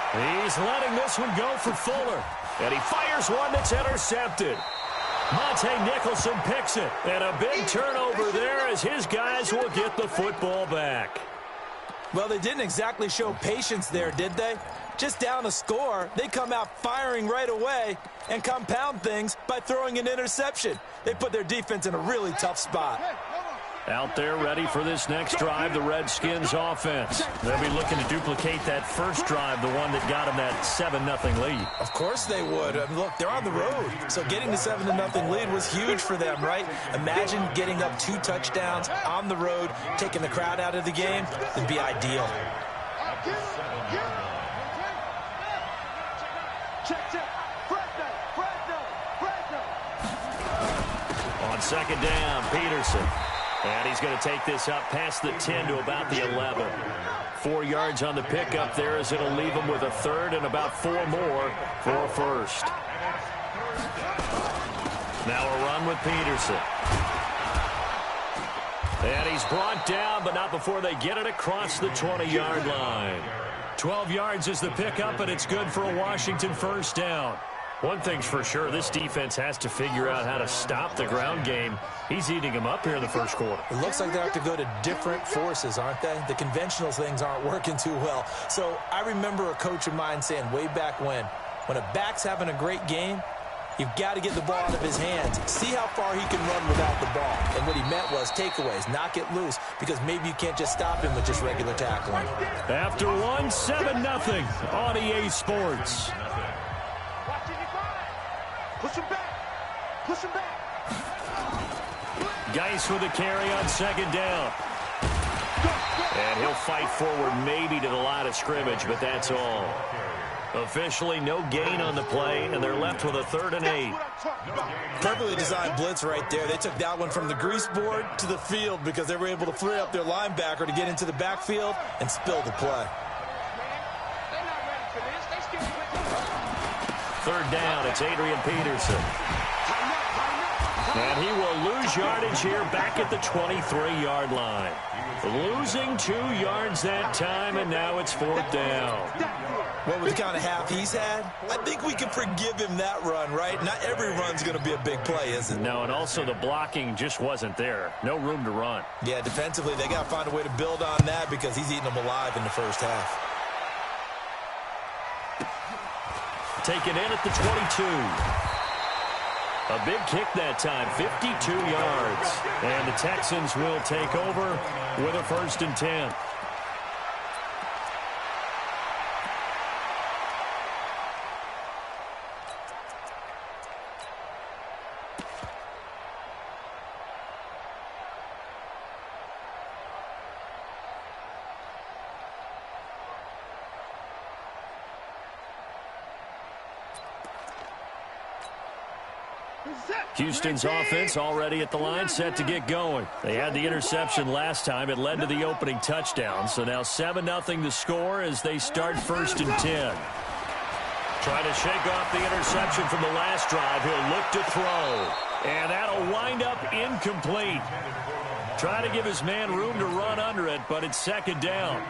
He's letting this one go for Fuller. And he fires one that's intercepted. Monte Nicholson picks it. And a big turnover there as his guys will get the football back. Well, they didn't exactly show patience there, did they? Just down a score, they come out firing right away and compound things by throwing an interception. They put their defense in a really tough spot. Out there ready for this next drive, the Redskins offense. They'll be looking to duplicate that first drive, the one that got them that 7-0 lead. Of course they would. Look, they're on the road. So getting the 7-0 lead was huge for them, right? Imagine getting up 2 touchdowns on the road, taking the crowd out of the game. It'd be ideal. On 2nd down, Peterson. And he's going to take this up past the 10 to about the 11. 4 yards on the pickup there as it'll leave him with a 3rd and about 4 more for a first. Now a run with Peterson. And he's brought down, but not before they get it across the 20-yard line. 12 yards is the pickup, and it's good for a Washington first down. One thing's for sure, this defense has to figure out how to stop the ground game. He's eating them up here in the first quarter. It looks like they have to go to different forces, aren't they? The conventional things aren't working too well. So I remember a coach of mine saying way back when a back's having a great game, you've got to get the ball out of his hands. See how far he can run without the ball. And what he meant was takeaways, knock it loose, because maybe you can't just stop him with just regular tackling. After 7-0 on EA Sports. Push him back. Push him back. Geis with a carry on 2nd down. And he'll fight forward maybe to the line of scrimmage, but that's all. Officially no gain on the play, and they're left with a 3rd and 8. Perfectly designed blitz right there. They took that one from the grease board to the field because they were able to free up their linebacker to get into the backfield and spill the play. 3rd down, it's Adrian Peterson. And he will lose yardage here back at the 23-yard line. Losing 2 yards that time, and now it's 4th down. Well, with the kind of half he's had, I think we can forgive him that run, right? Not every run's going to be a big play, is it? No, and also the blocking just wasn't there. No room to run. Yeah, defensively, they got to find a way to build on that because he's eating them alive in the first half. Taken in at the 22. A big kick that time, 52 yards. And the Texans will take over with a 1st and 10. Houston's offense already at the line, set to get going. They had the interception last time. It led to the opening touchdown. So now 7-0 the score as they start 1st and 10. Trying to shake off the interception from the last drive. He'll look to throw. And that'll wind up incomplete. Trying to give his man room to run under it, but it's 2nd down.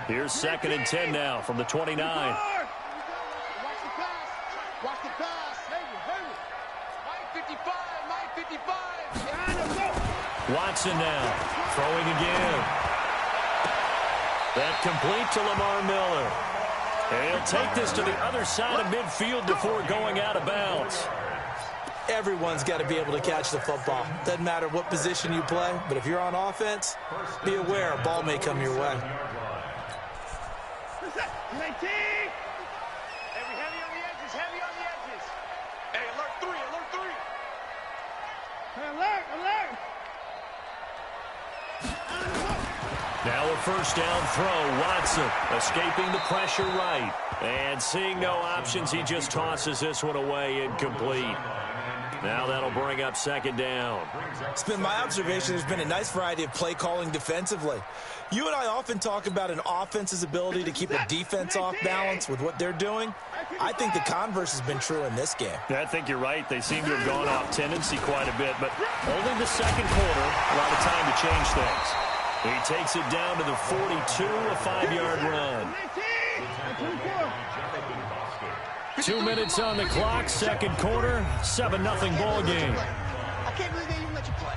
Here's 2nd and 10 now from the 29. Watch the pass. Watch the pass. Hurry. Mike 55. Mike 55. Watson now throwing again. That complete to Lamar Miller. And he'll take this to the other side of midfield before going out of bounds. Everyone's got to be able to catch the football. Doesn't matter what position you play, but if you're on offense, be aware a ball may come your way. 19. Heavy on the edges. Hey, alert 3. Alert. Now a 1st down throw. Watson escaping the pressure right. And seeing no options, he just tosses this one away, incomplete. Now that'll bring up 2nd down. It's been my observation there's been a nice variety of play calling defensively. You and I often talk about an offense's ability to keep a defense off balance with what they're doing. I think the converse has been true in this game. I think you're right. They seem to have gone off tendency quite a bit, but only the 2nd quarter, a lot of time to change things. He takes it down to the 42, a 5-yard run. 2 minutes on the clock, 2nd quarter, 7-0 ball game. I can't believe they even let you play.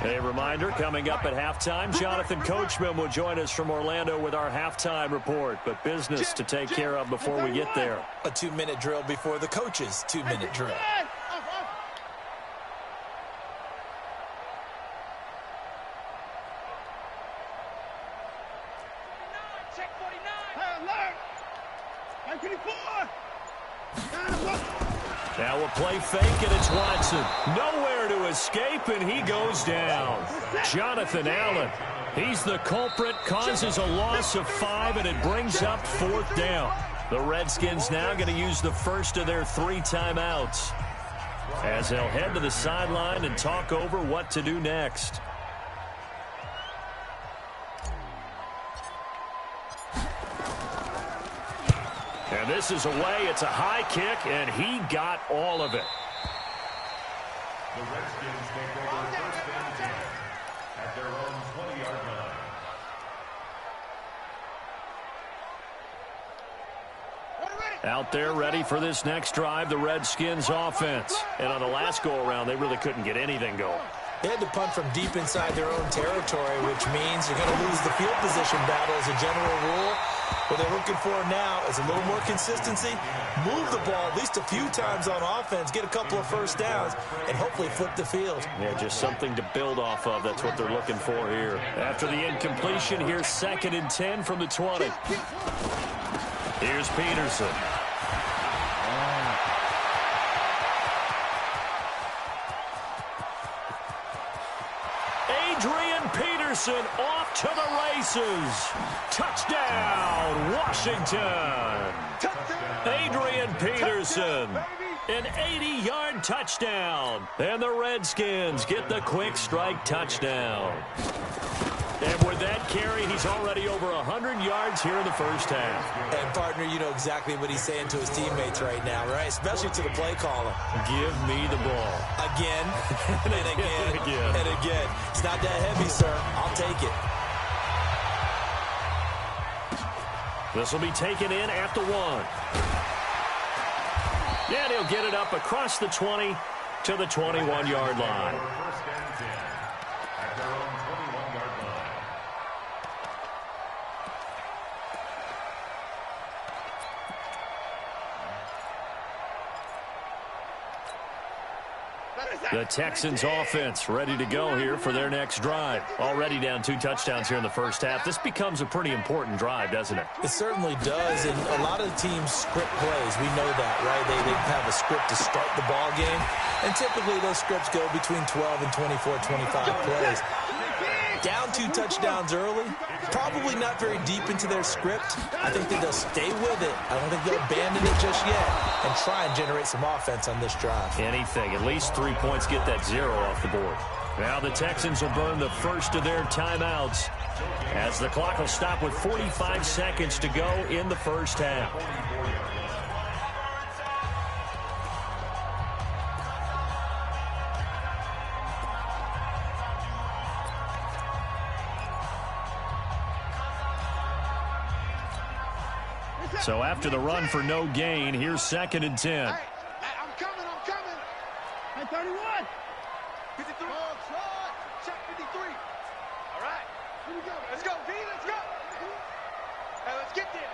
A reminder, coming up at halftime, Jonathan Coachman will join us from Orlando with our halftime report, but business to take care of before we get there. A 2-minute drill before the coach's 2-minute drill. Now a play fake, and it's Watson. Nowhere to escape, and he goes down. Jonathan Allen, he's the culprit, causes a loss of 5, and it brings up 4th down. The Redskins now going to use the first of their 3 timeouts as they'll head to the sideline and talk over what to do next. And this is away. It's a high kick, and he got all of it. The Redskins take over 1st and 10 at their own 20-yard line. Out there ready for this next drive, the Redskins offense. And on the last go-around, they really couldn't get anything going. They had to punt from deep inside their own territory, which means you're going to lose the field position battle as a general rule. What they're looking for now is a little more consistency, move the ball at least a few times on offense, get a couple of 1st downs, and hopefully flip the field. Yeah, just something to build off of. That's what they're looking for here. After the incompletion, here's 2nd and 10 from the 20. Here's Peterson. Adrian Peterson off to the races. Touchdown, Washington. Adrian Peterson, an 80-yard touchdown. And the Redskins get the quick strike touchdown. And with that carry, he's already over 100 yards here in the 1st half. And, partner, you know exactly what he's saying to his teammates right now, right? Especially to the play caller. Give me the ball. Again, and again, and again. It's not that heavy, sir. I'll take it. This will be taken in at the 1. And he'll get it up across the 20 to the 21-yard line. 1st and 10 at their own 21-yard line. The Texans offense ready to go here for their next drive. Already down 2 touchdowns here in the 1st half. This becomes a pretty important drive, doesn't it? It certainly does, and a lot of the teams script plays. We know that, right? They have a script to start the ball game, and typically those scripts go between 12 and 24, 25 plays. down 2 touchdowns early, probably not very deep into their script. I think that they'll stay with it. I don't think they'll abandon it just yet and try and generate some offense on this drive. Anything. At least 3 points, get that 0 off the board. Now the Texans will burn the first of their timeouts as the clock will stop with 45 seconds to go in the first half. So after the run for no gain, here's 2nd and 10. Hey, I'm coming. Hey, 31. 53. Check 53. All right. Here we go. Let's go, V. Let's go. Hey, let's get there.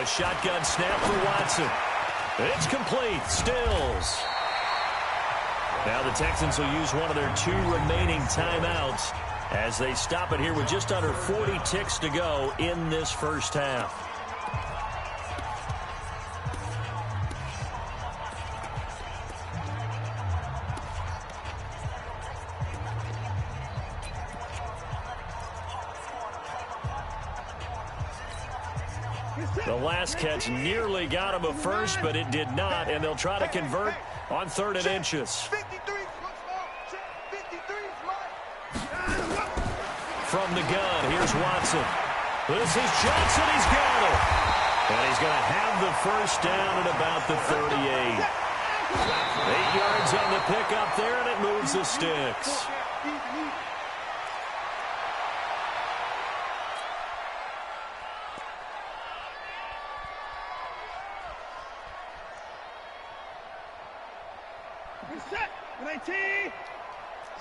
A shotgun snap for Watson. It's complete. Stills. Now the Texans will use one of their 2 remaining timeouts as they stop it here with just under 40 ticks to go in this first half. The last catch nearly got him a first, but it did not, and they'll try to convert on 3rd and inches. From the gun, here's Watson. This is Johnson. He's got it. And he's going to have the first down at about the 38. 8 yards on the pickup there, and it moves the sticks. Set. 19.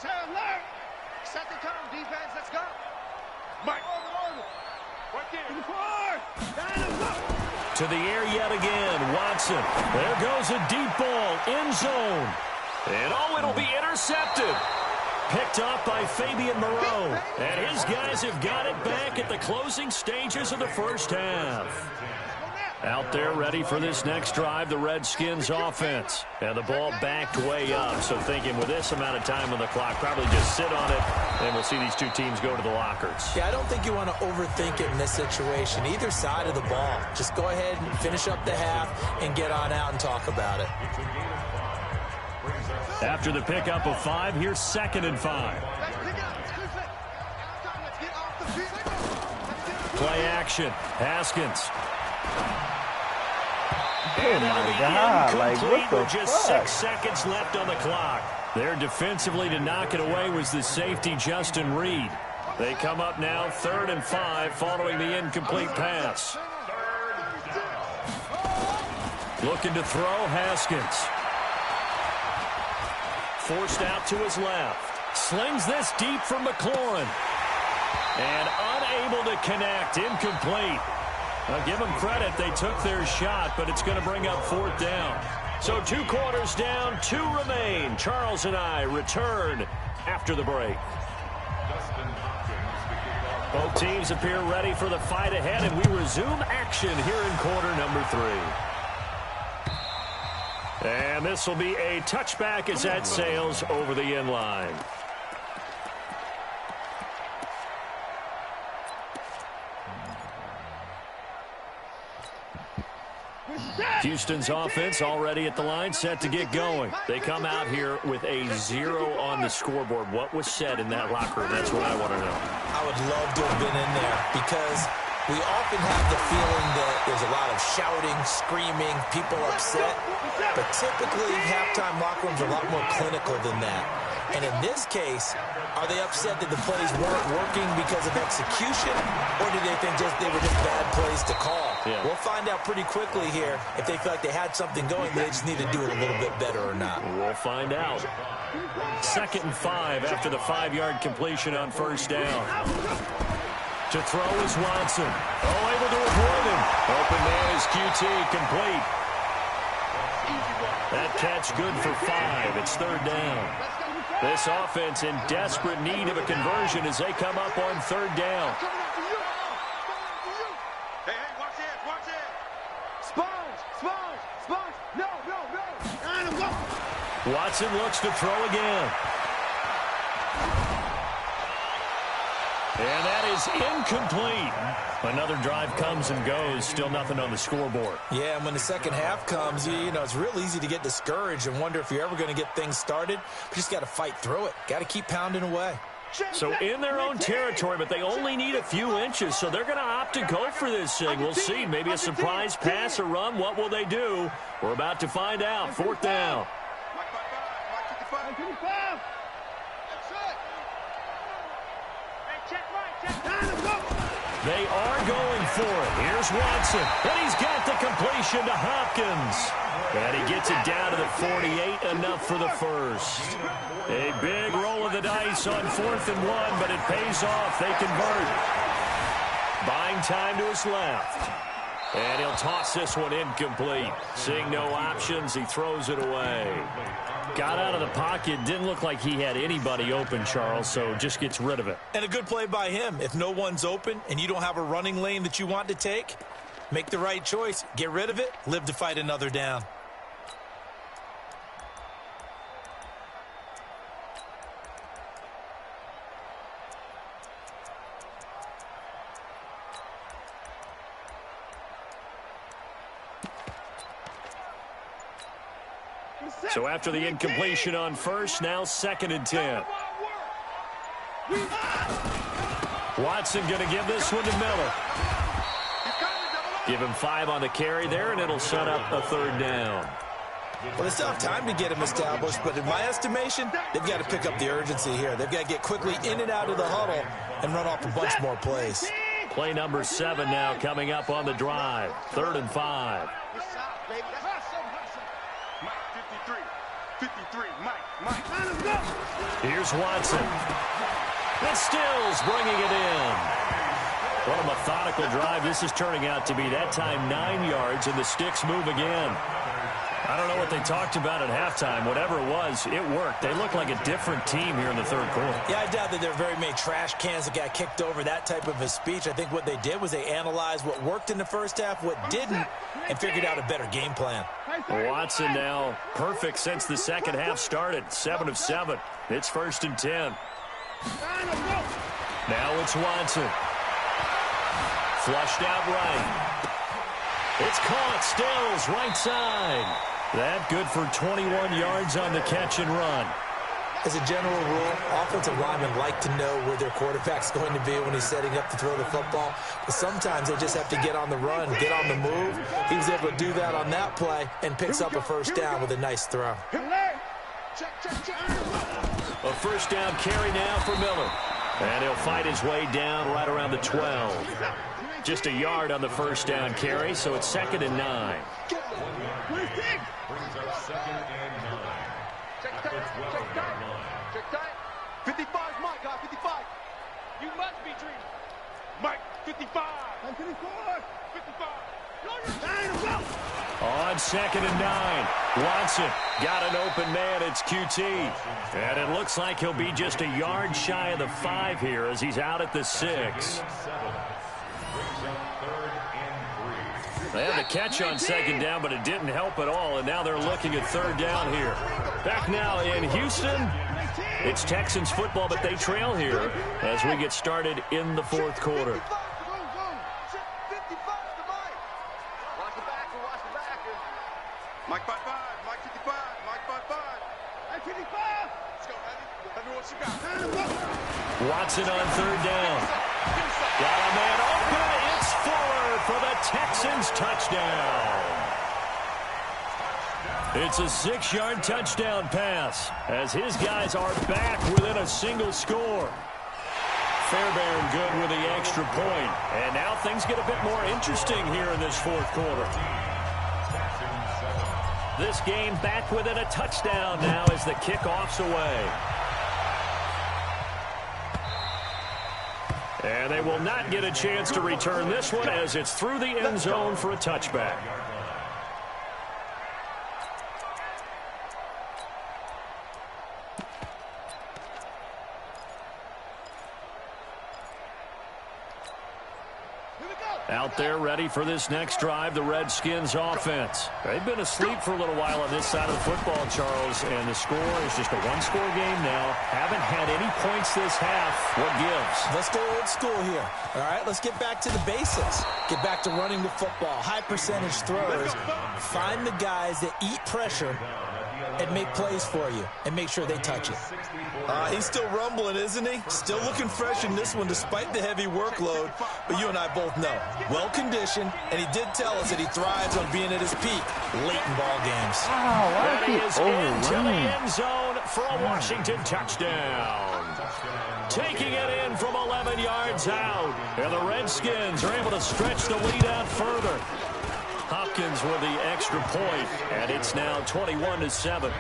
Set alert. Set the tone, defense. Let's go. Mike. Right there. To the air yet again. Watson. There goes a deep ball. End zone. And it'll be intercepted. Picked up by Fabian Moreau. And his guys have got it back at the closing stages of the first half. Out there ready for this next drive, the Redskins offense. And the ball backed way up. So thinking with this amount of time on the clock, probably just sit on it, and we'll see these 2 teams go to the lockers. Yeah, I don't think you want to overthink it in this situation. Either side of the ball. Just go ahead and finish up the half and get on out and talk about it. After the pickup of 5, here's 2nd and 5. Play action. Haskins. And it'll be incomplete with just 6 seconds left on the clock. There defensively to knock it away was the safety, Justin Reed. They come up now 3rd and 5 following the incomplete pass. Looking to throw, Haskins. Forced out to his left. Slings this deep for McLaurin. And unable to connect. Incomplete. I'll give them credit. They took their shot, but it's going to bring up 4th down. So 2 quarters down, 2 remain. Charles and I return after the break. Both teams appear ready for the fight ahead, and we resume action here in quarter number 3. And this will be a touchback as that sails over the end line. Houston's offense already at the line, set to get going. They come out here with a 0 on the scoreboard. What was said in that locker room? That's what I want to know. I would love to have been in there because we often have the feeling that there's a lot of shouting, screaming, people upset. But typically, halftime locker rooms are a lot more clinical than that. And in this case, are they upset that the plays weren't working because of execution, or do they think they were just bad plays to call? Yeah. We'll find out pretty quickly here if they feel like they had something going, but they just need to do it a little bit better or not. We'll find out. 2nd and 5 after the 5-yard completion on 1st down. To throw is Watson. Oh, able to avoid him. Open man is QT, complete. That catch good for 5. It's 3rd down. This offense in desperate need of a conversion as they come up on 3rd down. Hey, watch it. Sponge. No. Watson looks to throw again. And that is incomplete. Another drive comes and goes. Still nothing on the scoreboard. Yeah, and when the second half comes, you know, it's real easy to get discouraged and wonder if you're ever going to get things started. But you just got to fight through it. Got to keep pounding away. So in their own territory, but they only need a few inches, so they're going to opt to go for this thing. We'll see. Maybe a surprise pass or run. What will they do? We're about to find out. Fourth down. They are going for it. Here's Watson, and he's got the completion to Hopkins. And he gets it down to the 48, enough for the first. A big roll of the dice on 4th and 1, but it pays off. They convert. Buying time to his left. And he'll toss this one incomplete. Seeing no options, he throws it away. Got out of the pocket. Didn't look like he had anybody open, Charles, so just gets rid of it. And a good play by him. If no one's open and you don't have a running lane that you want to take, make the right choice. Get rid of it. Live to fight another down. So after the incompletion on first, now 2nd and 10. Watson going to give this one to Miller. Give him 5 on the carry there, and it'll set up a 3rd down. Well, they still have time to get him established, but in my estimation, they've got to pick up the urgency here. They've got to get quickly in and out of the huddle and run off a bunch more plays. Play number 7 now coming up on the drive. 3rd and 5. 53, Mike. Here's Watson. And Stills bringing it in. What a methodical drive this is turning out to be. That time 9 yards, and the sticks move again. I don't know what they talked about at halftime. Whatever it was, it worked. They look like a different team here in the 3rd quarter. Yeah, I doubt that there are very many trash cans that got kicked over, that type of a speech. I think what they did was they analyzed what worked in the first half, what didn't, and figured out a better game plan. Watson now perfect since the second half started. 7 of 7. It's 1st and 10. Now it's Watson. Flushed out right. It's caught. Stills right side. That good for 21 yards on the catch and run. As a general rule, offensive linemen like to know where their quarterback's going to be when he's setting up to throw the football. But sometimes they just have to get on the run, get on the move. He was able to do that on that play and picks up a 1st down with a nice throw. A 1st down carry now for Miller. And he'll fight his way down right around the 12. Just a yard on the 1st down carry, so it's 2nd and 9. Brings up 2nd and 9. Check tight. 55 is Mike, guys. 55. You must be dreaming. Mike, 55. 54. 55. On 2nd and 9. Watson got an open man. It's QT. And it looks like he'll be just a yard shy of the 5 here as he's out at the 6. They had the catch on 2nd down, but it didn't help at all, and now they're looking at 3rd down here. Back now in Houston, it's Texans football, but they trail here as we get started in the 4th quarter. Mike 55. Mike 55. Mike 55. Mike 55. Let's go, Heavy. Heavy, what you got? Watson on 3rd down. Got a man open. It's Fuller for the Texans touchdown. It's a 6-yard touchdown pass as his guys are back within a single score. Fairbairn good with the extra point. And now things get a bit more interesting here in this 4th quarter. This game back within a touchdown now as the kickoff's away. And they will not get a chance to return this one as it's through the end zone for a touchback. Out there ready for this next drive, the Redskins offense. They've been asleep for a little while on this side of the football, Charles, and the score is just a 1-score game now. Haven't had any points this half. What gives? Let's go old school here. All right, let's get back to the basics. Get back to running the football, high percentage throws. Find the guys that eat pressure and make plays for you and make sure they touch it. He's still rumbling, isn't he? Still looking fresh in this one despite the heavy workload. But you and I both know, well-conditioned, and he did tell us that he thrives on being at his peak late in ball games. And he is into the end zone for a Washington touchdown. Taking it in from 11 yards out. And the Redskins are able to stretch the lead out further. Hopkins with the extra point, and it's now 21-7.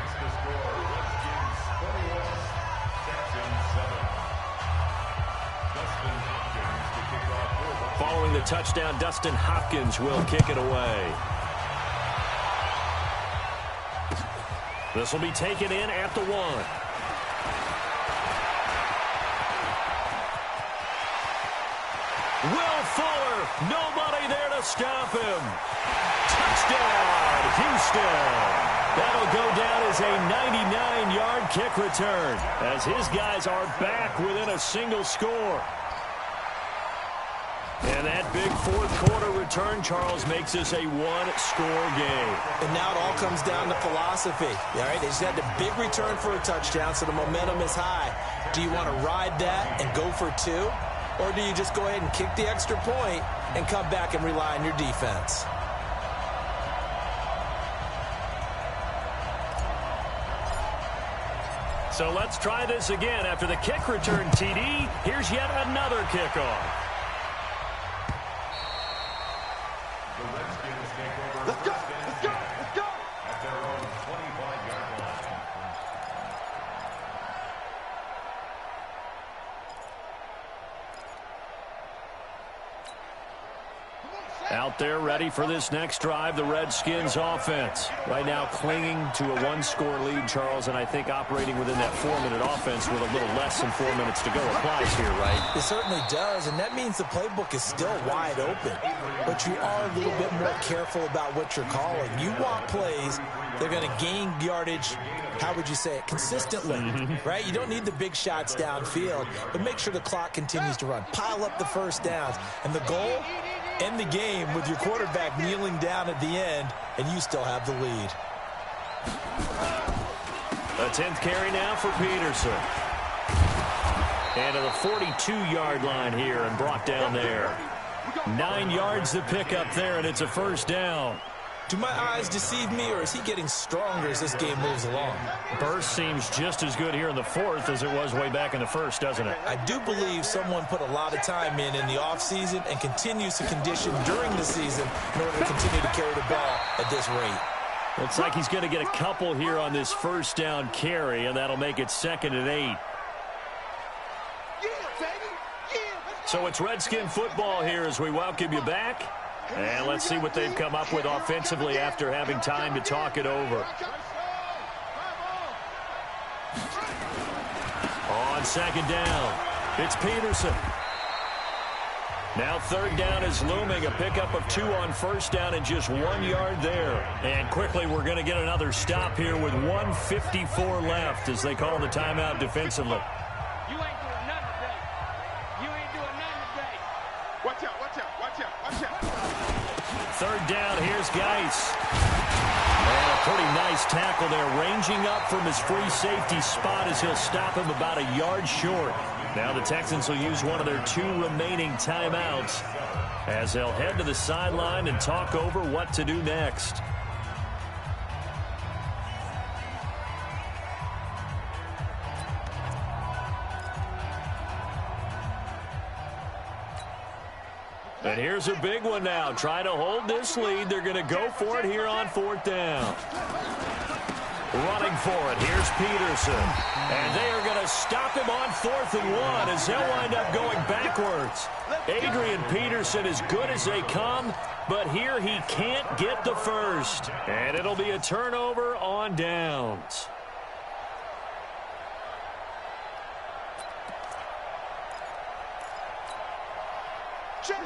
Following the touchdown, Dustin Hopkins will kick it away. This will be taken in at the 1. Will Fuller, nobody there to stop him. Touchdown, Houston. That'll go down as a 99-yard kick return as his guys are back within a single score. And that big fourth-quarter return, Charles, makes this a one-score game. And now it all comes down to philosophy. All right, they just had a big return for a touchdown, so the momentum is high. Do you want to ride that and go for 2? Or do you just go ahead and kick the extra point and come back and rely on your defense? So let's try this again. After the kick return, TD, here's yet another kickoff. Let's go, let's go, let's go. At their own 25-yard line. Out there ready for this next drive, the Redskins offense. Right now clinging to a one-score lead, Charles, and I think operating within that 4-minute offense with a little less than 4 minutes to go applies here, right? It certainly does, and that means the playbook is still wide open. But you are a little bit more careful about what you're calling. You want plays, they're going to gain yardage, how would you say it, consistently, right? You don't need the big shots downfield, but make sure the clock continues to run. Pile up the first downs, and the goal, end the game with your quarterback kneeling down at the end, and you still have the lead. A 10th carry now for Peterson. And to the 42-yard line here and brought down there. 9 yards to pick up there, and it's a first down. Do my eyes deceive me, or is he getting stronger as this game moves along? Burst seems just as good here in the fourth as it was way back in the first, doesn't it? I do believe someone put a lot of time in the offseason and continues to condition during the season in order to continue to carry the ball at this rate. Looks like he's going to get a couple here on this first down carry, and that'll make it 2nd and 8. So it's Redskin football here as we welcome you back. And let's see what they've come up with offensively after having time to talk it over. On 2nd down, it's Peterson. Now 3rd down is looming, a pickup of 2 on first down and just 1 yard there. And quickly we're going to get another stop here with 1:54 left as they call the timeout defensively. You ain't doing nothing today. You ain't doing nothing today. Watch out, watch out, watch out, watch out. 3rd down, here's Geis. And a pretty nice tackle there, ranging up from his free safety spot as he'll stop him about a yard short. Now the Texans will use one of their 2 remaining timeouts as they'll head to the sideline and talk over what to do next. And here's a big one now. Trying to hold this lead. They're going to go for it here on 4th down. Running for it. Here's Peterson. And they are going to stop him on 4th and 1 as they'll wind up going backwards. Adrian Peterson as good as they come, but here he can't get the first. And it'll be a turnover on downs.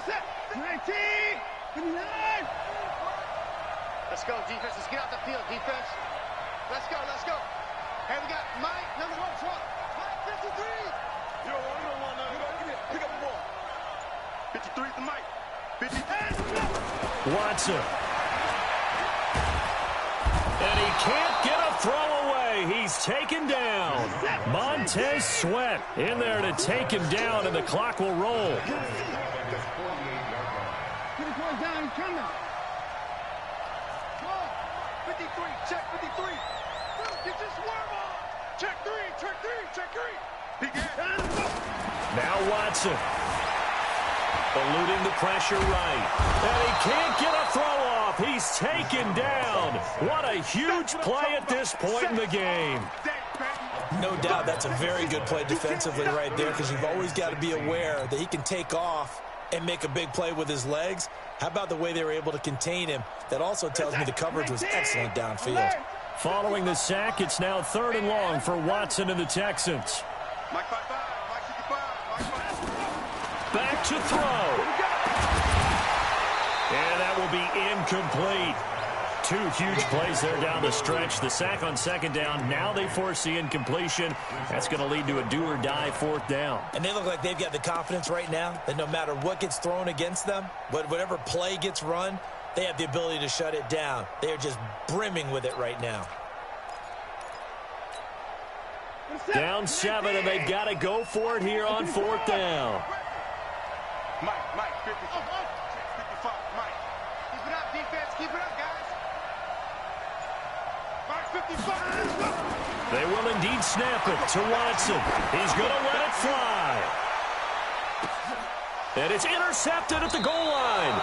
Set. 19. 29. Let's go, defense. Let's get out the field, defense. Let's go, let's go. Hey, we got Mike, number 1, Mike 53. 53 to Mike. 50. Watson. And he can't get a throw away. He's taken down. Montez Sweat in there to take him down, and the clock will roll. 53, check 53. Get your swerve on. Check 3, check 3, check 3. He Now Watson. Eluding the pressure right. And he can't get a throw off. He's taken down. What a huge play at this point in the game. No doubt that's a very good play defensively right there, because you've always got to be aware that he can take off and make a big play with his legs. How about the way they were able to contain him? That also tells me the coverage was excellent downfield. Following the sack, it's now 3rd and long for Watson and the Texans. Mike 5-5, Mike 55, Mike 5. Back to throw. And that will be incomplete. 2 huge plays there down the stretch. The sack on 2nd down. Now they force the incompletion. That's going to lead to a do-or-die 4th down. And they look like they've got the confidence right now that no matter what gets thrown against them, whatever play gets run, they have the ability to shut it down. They are just brimming with it right now. Down 7, and they've got to go for it here on 4th down. Mike, 50. 55, Mike. Keep it up, defense. Keep it up, guys. Mike, 55. They will indeed snap it to Watson. He's going to let it fly. And it's intercepted at the goal line.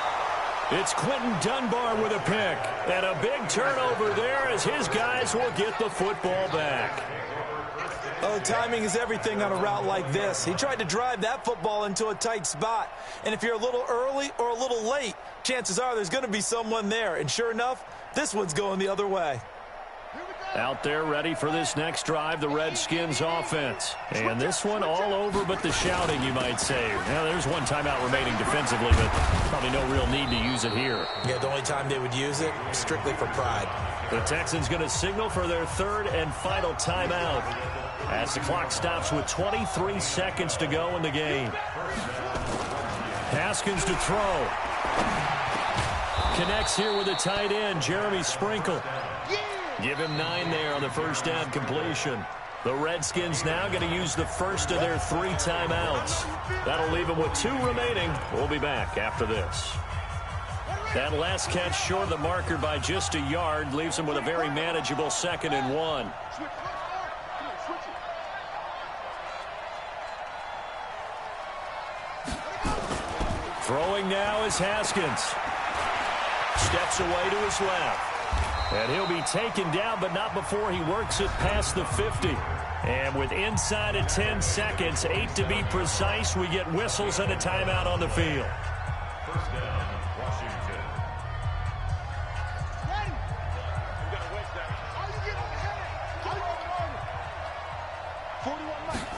It's Quentin Dunbar with a pick. And a big turnover there as his guys will get the football back. Oh, timing is everything on a route like this. He tried to drive that football into a tight spot. And if you're a little early or a little late, chances are there's going to be someone there. And sure enough, this one's going the other way. Out there ready for this next drive, the Redskins offense. And this one all over but the shouting, you might say. Now, there's one timeout remaining defensively, but probably no real need to use it here. Yeah, the only time they would use it, strictly for pride. The Texans going to signal for their 3rd and final timeout as the clock stops with 23 seconds to go in the game. Haskins to throw. Connects here with the tight end, Jeremy Sprinkle. Give him 9 there on the 1st down completion. The Redskins now going to use the first of their 3 timeouts. That'll leave them with 2 remaining. We'll be back after this. That last catch short of the marker by just a yard leaves them with a very manageable 2nd and 1. Throwing now is Haskins. Steps away to his left. And he'll be taken down, but not before he works it past the 50. And with inside of 10 seconds, 8 to be precise, we get whistles and a timeout on the field. 1st down, Washington. Ready? We got a Wednesday. How you get on the head? 41 Mike.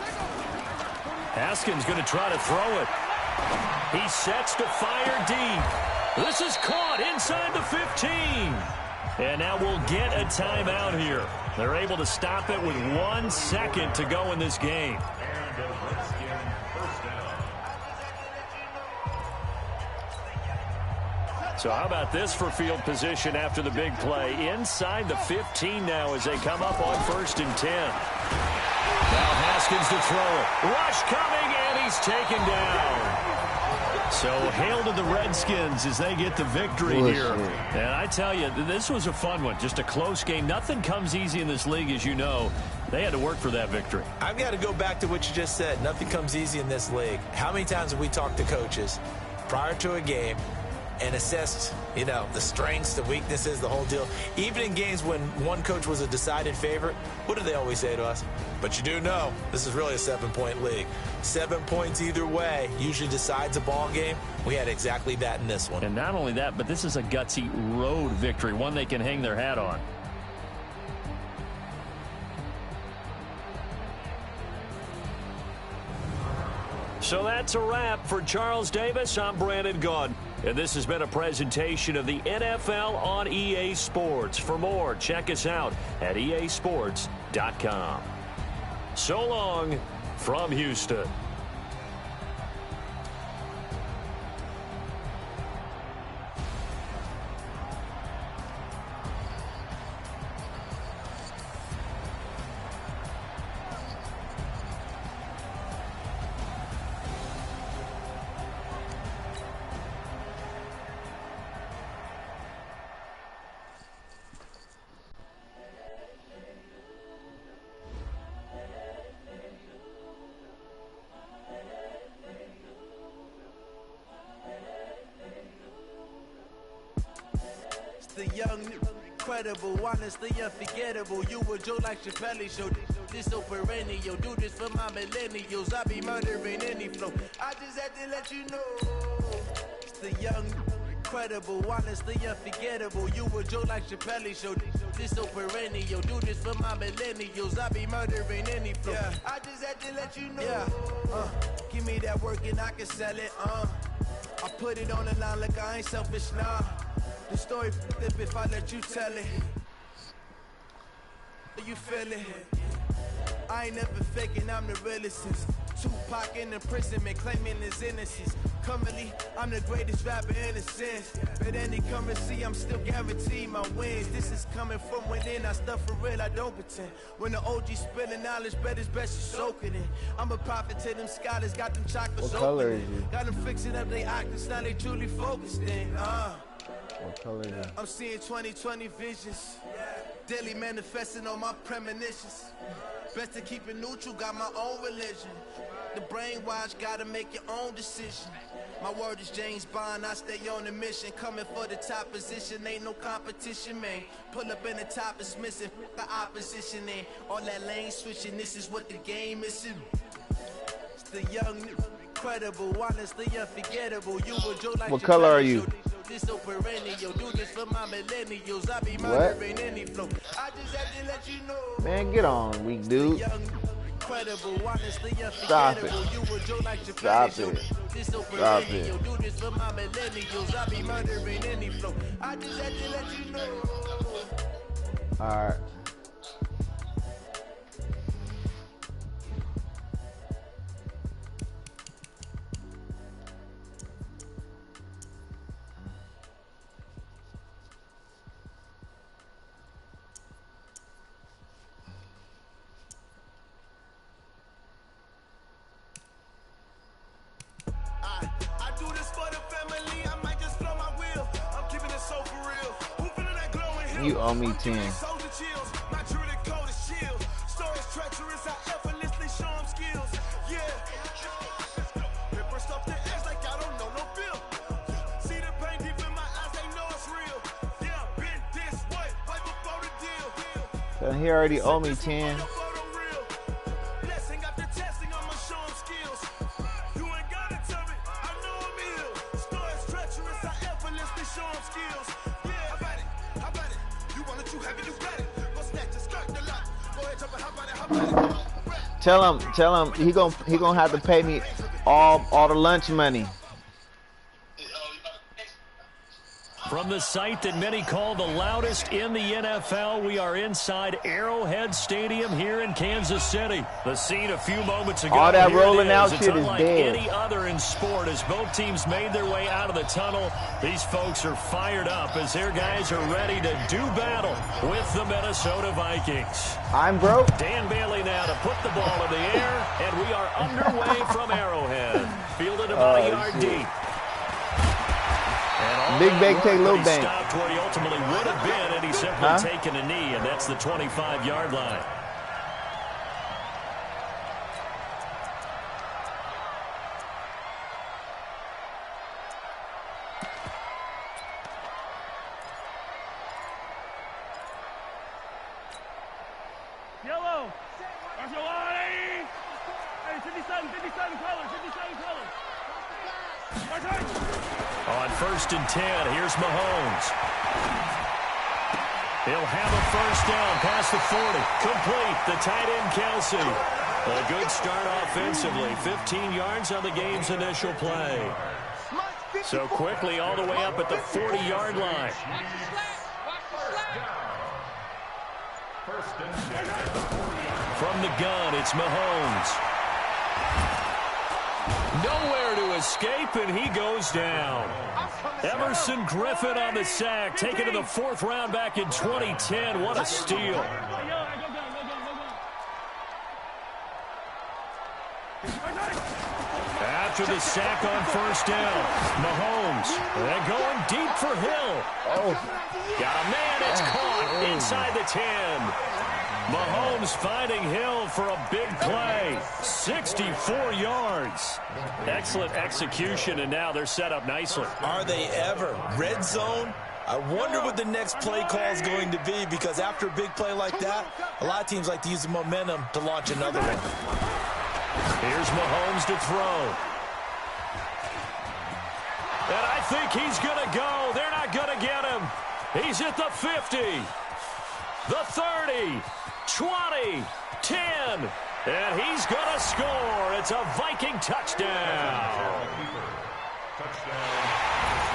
Haskins going to try to throw it. He sets to fire deep. This is caught inside the 15. And now we'll get a timeout here. They're able to stop it with 1 second to go in this game. And a Redskin 1st down. So how about this for field position after the big play? Inside the 15 now as they come up on 1st and 10. Now Haskins to throw it. Rush coming, and he's taken down. So hail to the Redskins as they get the victory here. And I tell you, this was a fun one. Just a close game. Nothing comes easy in this league, as you know. They had to work for that victory. I've got to go back to what you just said. Nothing comes easy in this league. How many times have we talked to coaches prior to a game and assessed, the strengths, the weaknesses, the whole deal? Even in games when one coach was a decided favorite, what do they always say to us? But you do know this is really a 7-point league. 7 points either way usually decides a ball game. We had exactly that in this one. And not only that, but this is a gutsy road victory, one they can hang their hat on. So that's a wrap for Charles Davis. I'm Brandon Gunn. And this has been a presentation of the NFL on EA Sports. For more, check us out at easports.com. So long from Houston. The young, incredible, honestly unforgettable. You a Joe like Chappelle show. This so perennial. Do this for my millennials. I be murdering any flow. I just had to let you know. It's the young, incredible, honestly unforgettable. You a Joe like Chappelle show. This so perennial. Do this for my millennials. I be murdering any flow. Yeah. I just had to let you know. Yeah. Give me that work and I can sell it. I put it on the line like I ain't selfish, nah. The story flip if I let you tell it. You feel it? I ain't never faking, I'm the realest since Tupac in imprisonment, claiming his innocence. Currently, I'm the greatest rapper in a sense. But any currency, I'm still guaranteed my wins. This is coming from within, I stuff for real, I don't pretend. When the OG spilling knowledge, bet it's best you soak it in. I'm a prophet to them scholars, got them chakras open. Got them fixing up they octaves, now they truly focused in. What color is it? I'm seeing 2020 visions. Daily manifesting on my premonitions. Best to keep it neutral, got my own religion. The brainwash, gotta make your own decision. My word is James Bond, I stay on the mission. Coming for the top position, ain't no competition, man. Pull up in the top is missing, the opposition in. All that lane switching, this is what the game is in. It's the young, incredible, honestly unforgettable. You a Joe like what color are you? This so perennial, do this for my millennials. I be murdering any flow. I just had to let you know. Man, get on, weak dude. Incredible, honestly Stop it. You a Joe like Stop it. This so Stop perennial, it. do this for my millennials. I be murdering any flow. I just had to let you know. All right. You owe me 10. So he already owe me 10. Tell him he gonna have to pay me all the lunch money. From the site that many call the loudest in the NFL, we are inside Arrowhead Stadium here in Kansas City. The scene a few moments ago. All that rolling out shit is dead. Any other in sport, as both teams made their way out of the tunnel, these folks are fired up as their guys are ready to do battle with the Minnesota Vikings. I'm broke. Dan Bailey now to put the ball in the air, and we are underway from Arrowhead. Fielded about a yard deep. Big bank take little bank. Stopped where he ultimately would have been, and he's simply taken a knee, and that's the 25-yard line. Yellow. That's your line. Hey, 57 colors, 57 colors. On 1st and 10, here's Mahomes. He'll have a first down past the 40. Complete. The tight end, Kelsey. A good start offensively. 15 yards on the game's initial play. So quickly all the way up at the 40-yard line. From the gun, it's Mahomes. Nowhere to escape, and he goes down. Emerson Griffin on the sack, taken to the 4th round back in 2010. What a steal. After the sack on 1st down, Mahomes, and going deep for Hill. Got a man, it's caught inside the 10. Mahomes finding Hill for a big play. 64 yards. Excellent execution, and now they're set up nicely. Are they ever? Red zone? I wonder what the next play call is going to be, because after a big play like that, a lot of teams like to use the momentum to launch another one. Here's Mahomes to throw. And I think he's going to go. They're not going to get him. He's at the 50, the 30, 20, 10, and he's going to score. It's a Viking touchdown.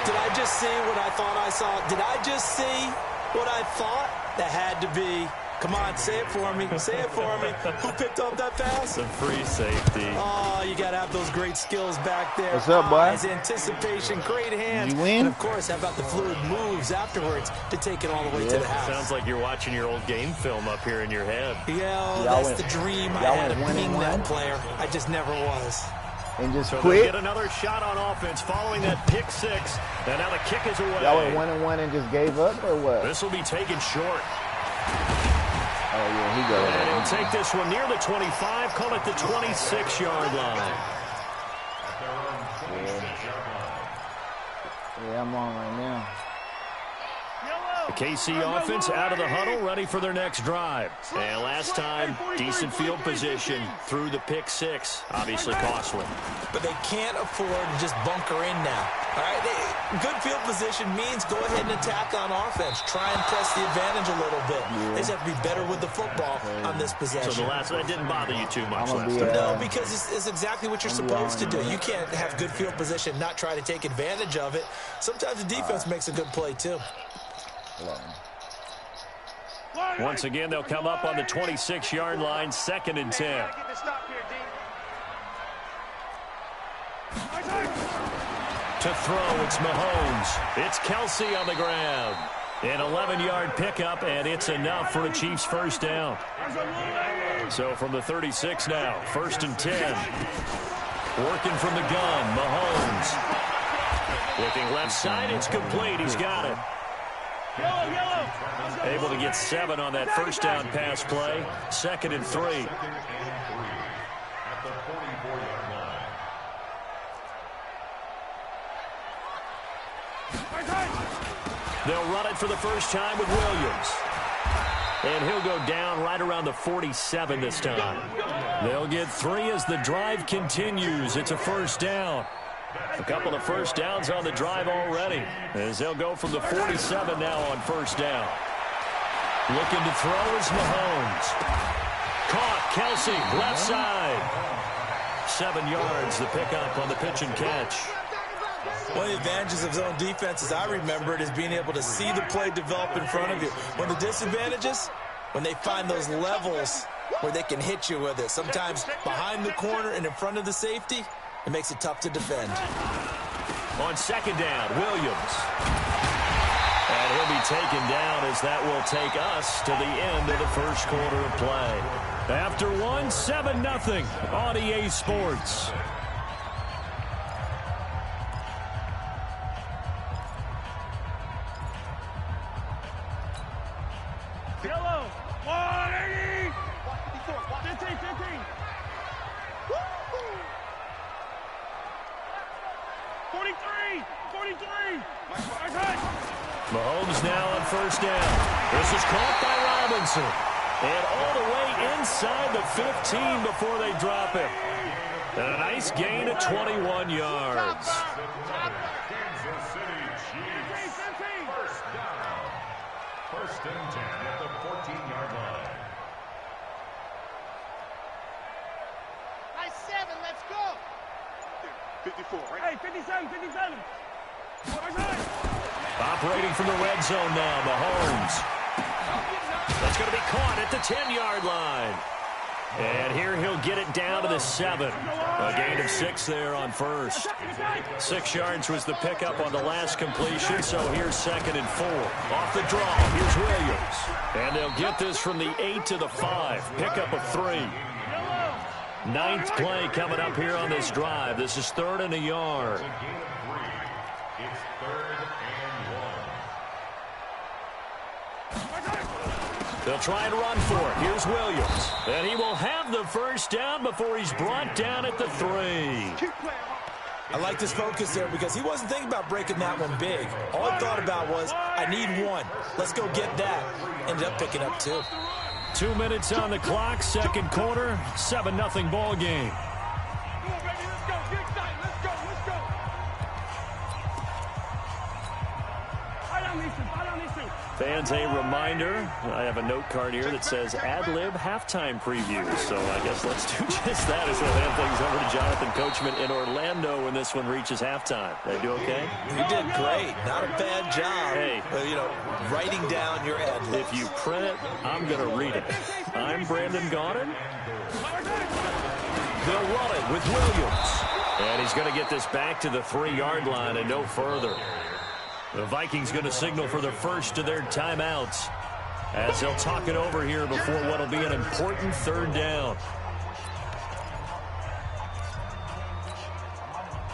Did I just see what I thought I saw? Did I just see what I thought? That had to be. Come on, say it for me. Say it for me. Who picked up that pass? The free safety. Oh, you got to have those great skills back there. What's up, boy? His anticipation, great hands. You win? And, of course, how about the fluid moves afterwards to take it all the way to the house? Sounds like you're watching your old game film up here in your head. Yeah, that's the dream I had of being that player. I just never was. And just so quit. Get another shot on offense following that pick six. And now the kick is away. Y'all went 1-1 and just gave up, or what? This will be taken short. Oh, yeah, he goes. And he'll take this one near the 25, call it the 26-yard line. Yeah, I'm on right now. The KC offense out of the huddle, ready for their next drive. And last time, decent field position through the pick six. Obviously costly. But they can't afford to just bunker in now. All right, good field position means go ahead and attack on offense. Try and press the advantage a little bit. Yeah. They just have to be better with the football on this possession. So the last one didn't bother you too much last time? No, because it's exactly what you're supposed to do. You can't have good field position, not try to take advantage of it. Sometimes the defense makes a good play too. Once again, they'll come up on the 26-yard line, 2nd and 10. To throw, it's Mahomes. It's Kelsey on the ground. An 11-yard pickup, and it's enough for a Chiefs first down. So from the 36 now, 1st and 10. Working from the gun, Mahomes. Looking left side, it's complete. He's got it. Able to get 7 on that first down pass play. 2nd and 3. At the 44-yard line. They'll run it for the first time with Williams. And he'll go down right around the 47 this time. They'll get 3 as the drive continues. It's a first down. A couple of first downs on the drive already, as they'll go from the 47 now on first down. Looking to throw is Mahomes. Caught, Kelsey, left side. 7 yards, the pickup on the pitch and catch. One of the advantages of zone defense, as I remember it, is being able to see the play develop in front of you. One of the disadvantages, when they find those levels where they can hit you with it. Sometimes behind the corner and in front of the safety, it makes it tough to defend. On 2nd down, Williams. And he'll be taken down as that will take us to the end of the first quarter of play. After 7-0 on EA Sports. Yellow, 180. 15. Woo! 43. Mahomes now on first down. This is caught by Robinson. And all the way inside the 15 before they drop it. And a nice gain of 21 yards. Kansas City Chiefs. First down. 1st and 10 at the 14-yard line. Nice 7, let's go. 54, right? Hey, 57. Operating from the red zone now, Mahomes. That's going to be caught at the 10-yard line. And here he'll get it down to the 7. A gain of 6 there on first. 6 yards was the pickup on the last completion, so here's 2nd and 4. Off the draw, here's Williams. And they'll get this from the 8 to the 5. Pickup of 3. 9th play coming up here on this drive. This is 3rd and a yard. It's a gain of 3. It's 3rd and 1. They'll try and run for it. Here's Williams. And he will have the first down before he's brought down at the 3. I liked his focus there because he wasn't thinking about breaking that one big. All he thought about was, I need one. Let's go get that. Ended up picking up 2. 2 minutes on the clock, second quarter, 7-0 ball game. Fans, a reminder, I have a note card here that says ad-lib halftime preview. So I guess let's do just that as we'll hand things over to Jonathan Coachman in Orlando when this one reaches halftime. They do okay? You did great. Not a bad job. Hey, writing down your ad-libs. If you print it, I'm going to read it. I'm Brandon Gaudin. They'll run it with Williams. And he's going to get this back to the 3-yard line and no further. The Vikings going to signal for the first of their timeouts as they'll talk it over here before what will be an important third down.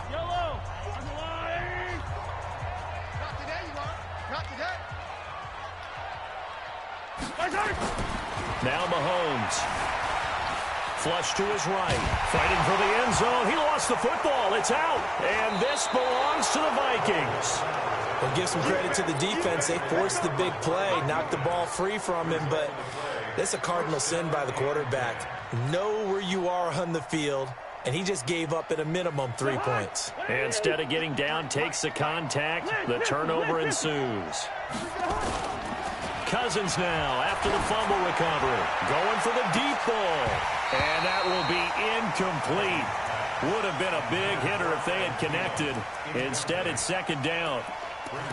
Yellow, on the line. Not today, you are. Not today. Now Mahomes. Flush to his right. Fighting for the end zone. He lost the football. It's out. And this belongs to the Vikings. We'll give some credit to the defense. They forced the big play, knocked the ball free from him, but that's a cardinal sin by the quarterback. Know where you are on the field, and he just gave up at a minimum 3 points. Instead of getting down, takes the contact. The turnover ensues. Cousins now after the fumble recovery. Going for the deep ball. And that will be incomplete. Would have been a big hitter if they had connected. Instead, it's second down.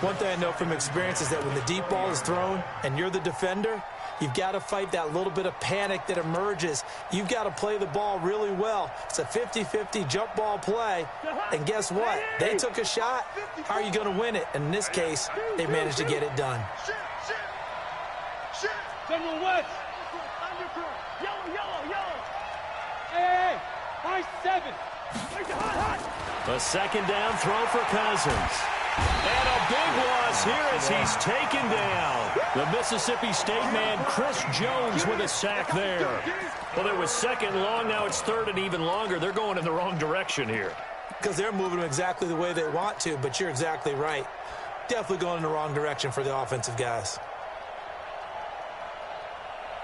One thing I know from experience is that when the deep ball is thrown and you're the defender, you've got to fight that little bit of panic that emerges. You've got to play the ball really well. It's a 50-50 jump ball play. And guess what? They took a shot. How are you going to win it? And in this case, they managed to get it done. Someone west. Yellow, yellow, yellow. Hey, high 7. A second down throw for Cousins. And a big loss here as he's taken down. The Mississippi State man, Chris Jones, with a sack there. Well, it was second long. Now it's third and even longer. They're going in the wrong direction here. Because they're moving them exactly the way they want to, but you're exactly right. Definitely going in the wrong direction for the offensive guys.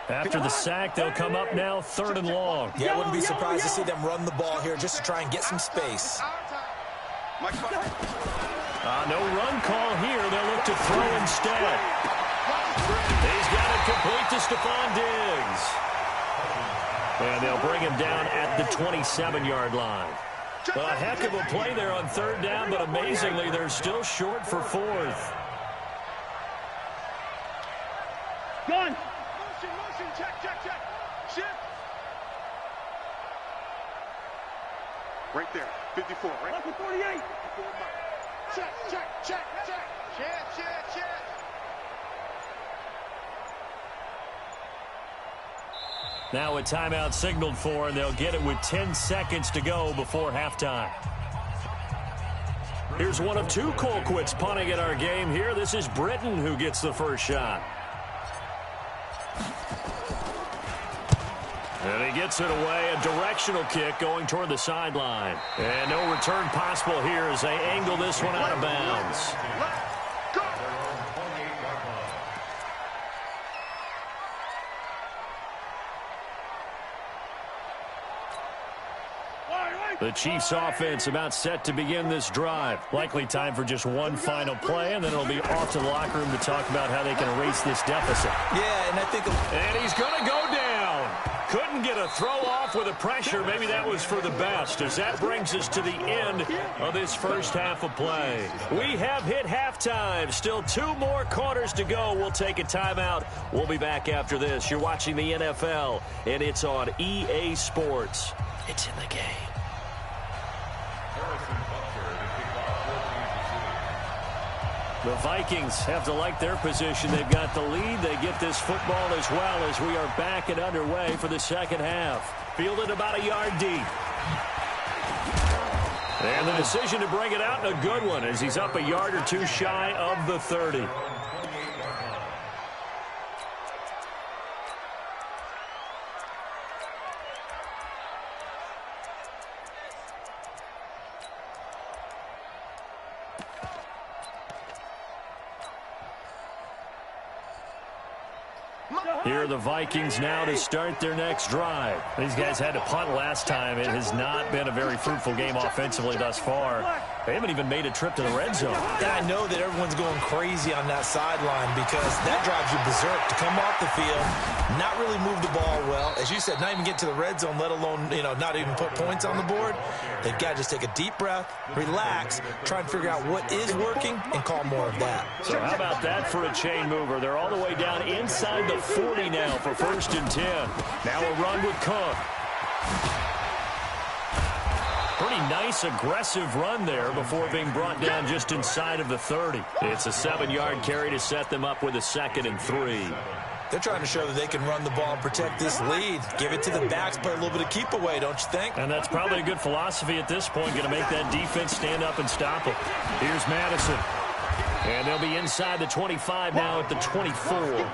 After the sack, they'll come up now third and long. Yeah, I wouldn't be surprised to see them run the ball here just to try and get some space. No run call here. They'll look to throw instead. He's got it complete to Stephon Diggs. And they'll bring him down at the 27-yard line. A heck of a play there on third down, but amazingly, they're still short for fourth. Gun. Motion, check. Shift. Right there, 54, right? Up to 48. Check. Now a timeout signaled for, and they'll get it with 10 seconds to go before halftime. Here's one of 2 Colquitts punting at our game here. This is Britton who gets the first shot. And he gets it away, a directional kick going toward the sideline. And no return possible here as they angle this one out of bounds. The Chiefs offense about set to begin this drive. Likely time for just one final play, and then it'll be off to the locker room to talk about how they can erase this deficit. Yeah, and I think... And he's going to go down. Couldn't get a throw off with the pressure. Maybe that was for the best, as that brings us to the end of this first half of play. We have hit halftime. Still 2 more quarters to go. We'll take a timeout. We'll be back after this. You're watching the NFL, and it's on EA Sports. It's in the game. The Vikings have to like their position. They've got the lead. They get this football as well as we are back and underway for the second half. Fielded about a yard deep. And the decision to bring it out, a good one, as he's up a yard or 2 shy of the 30. Here are the Vikings now to start their next drive. These guys had to punt last time. It has not been a very fruitful game offensively thus far. They haven't even made a trip to the red zone. And I know that everyone's going crazy on that sideline because that drives you berserk to come off the field, not really move the ball well. As you said, not even get to the red zone, let alone, not even put points on the board. They've got to just take a deep breath, relax, try and figure out what is working, and call more of that. So how about that for a chain mover? They're all the way down inside the 40 now for 1st and 10. Now a run with Cook. Pretty nice, aggressive run there before being brought down just inside of the 30. It's a 7-yard carry to set them up with a 2nd and 3. They're trying to show that they can run the ball and protect this lead. Give it to the backs, play a little bit of keep away, don't you think? And that's probably a good philosophy at this point, going to make that defense stand up and stop them. Here's Madison. And they'll be inside the 25 now at the 24.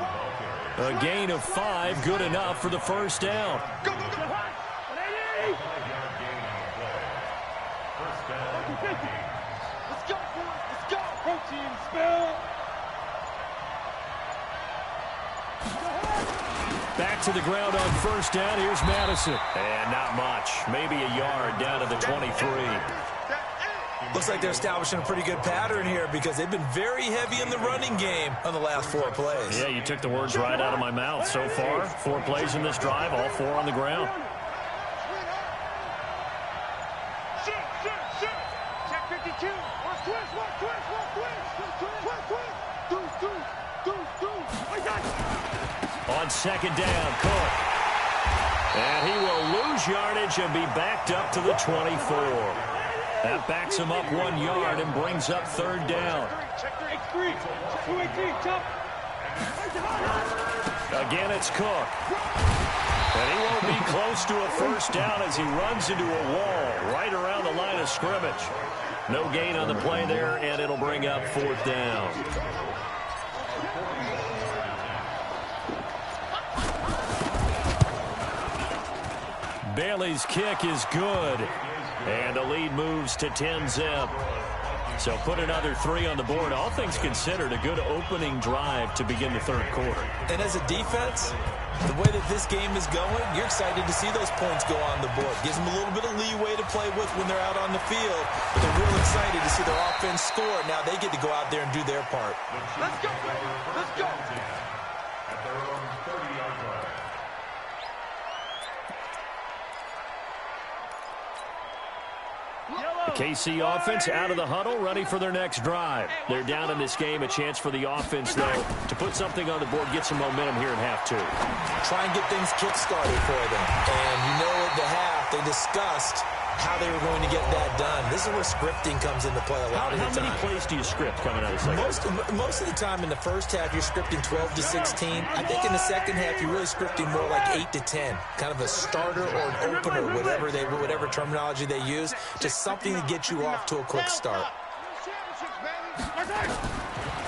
A gain of 5, good enough for the 1st down. Go, go, go. Let's go, boys. Let's go. Protein spill. Back to the ground on 1st down. Here's Madison. And not much. Maybe a yard down to the 23. Looks like they're establishing a pretty good pattern here because they've been very heavy in the running game on the last 4 plays. Yeah, you took the words right out of my mouth. So far, 4 plays in this drive, all 4 on the ground. Check 52. One twist. On 2nd down, Cook. And he will lose yardage and be backed up to the 24. That backs him up 1 yard and brings up 3rd down. Again, it's Cook. And he won't be close to a 1st down as he runs into a wall right around the line of scrimmage. No gain on the play there, and it'll bring up 4th down. Bailey's kick is good. And the lead moves to 10-zip. So put another 3 on the board. All things considered, a good opening drive to begin the 3rd quarter. And as a defense, the way that this game is going, you're excited to see those points go on the board. Gives them a little bit of leeway to play with when they're out on the field. But they're real excited to see their offense score. Now they get to go out there and do their part. Let's go, baby. Let's go. At their own 30-yard line. The KC offense out of the huddle, ready for their next drive. They're down in this game. A chance for the offense, though, to put something on the board, get some momentum here in half 2. Try and get things kick-started for them. And at the half, they discussed how they were going to get that done. This is where scripting comes into play a lot of the time. How many plays do you script coming out of the second? Most of the time in the first half, you're scripting 12 to 16. I think in the second half, you're really scripting more like 8 to 10. Kind of a starter or an opener, whatever terminology they use. Just something to get you off to a quick start.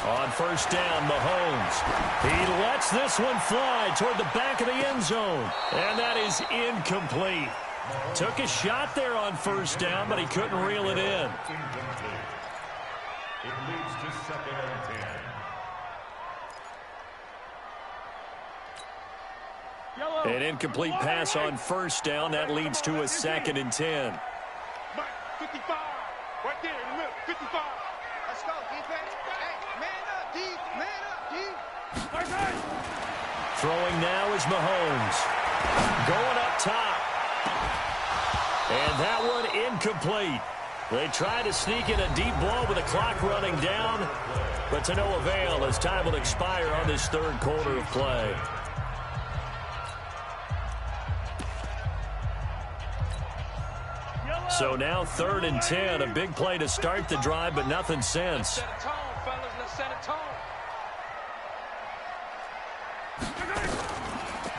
On 1st down, Mahomes. He lets this one fly toward the back of the end zone. And that is incomplete. Took a shot there on 1st down, but he couldn't reel it in. It leads to 2nd and 10. An incomplete pass on 1st down. That leads to a 2nd and 10. Mike, 55. Right there in the middle. 55. Let's go, defense. Hey, man up, D. Man up, D. Throwing now is Mahomes. Going up top. And that one incomplete. They try to sneak in a deep ball with the clock running down, but to no avail as time will expire on this 3rd quarter of play. So now 3rd and 10, a big play to start the drive, but nothing since.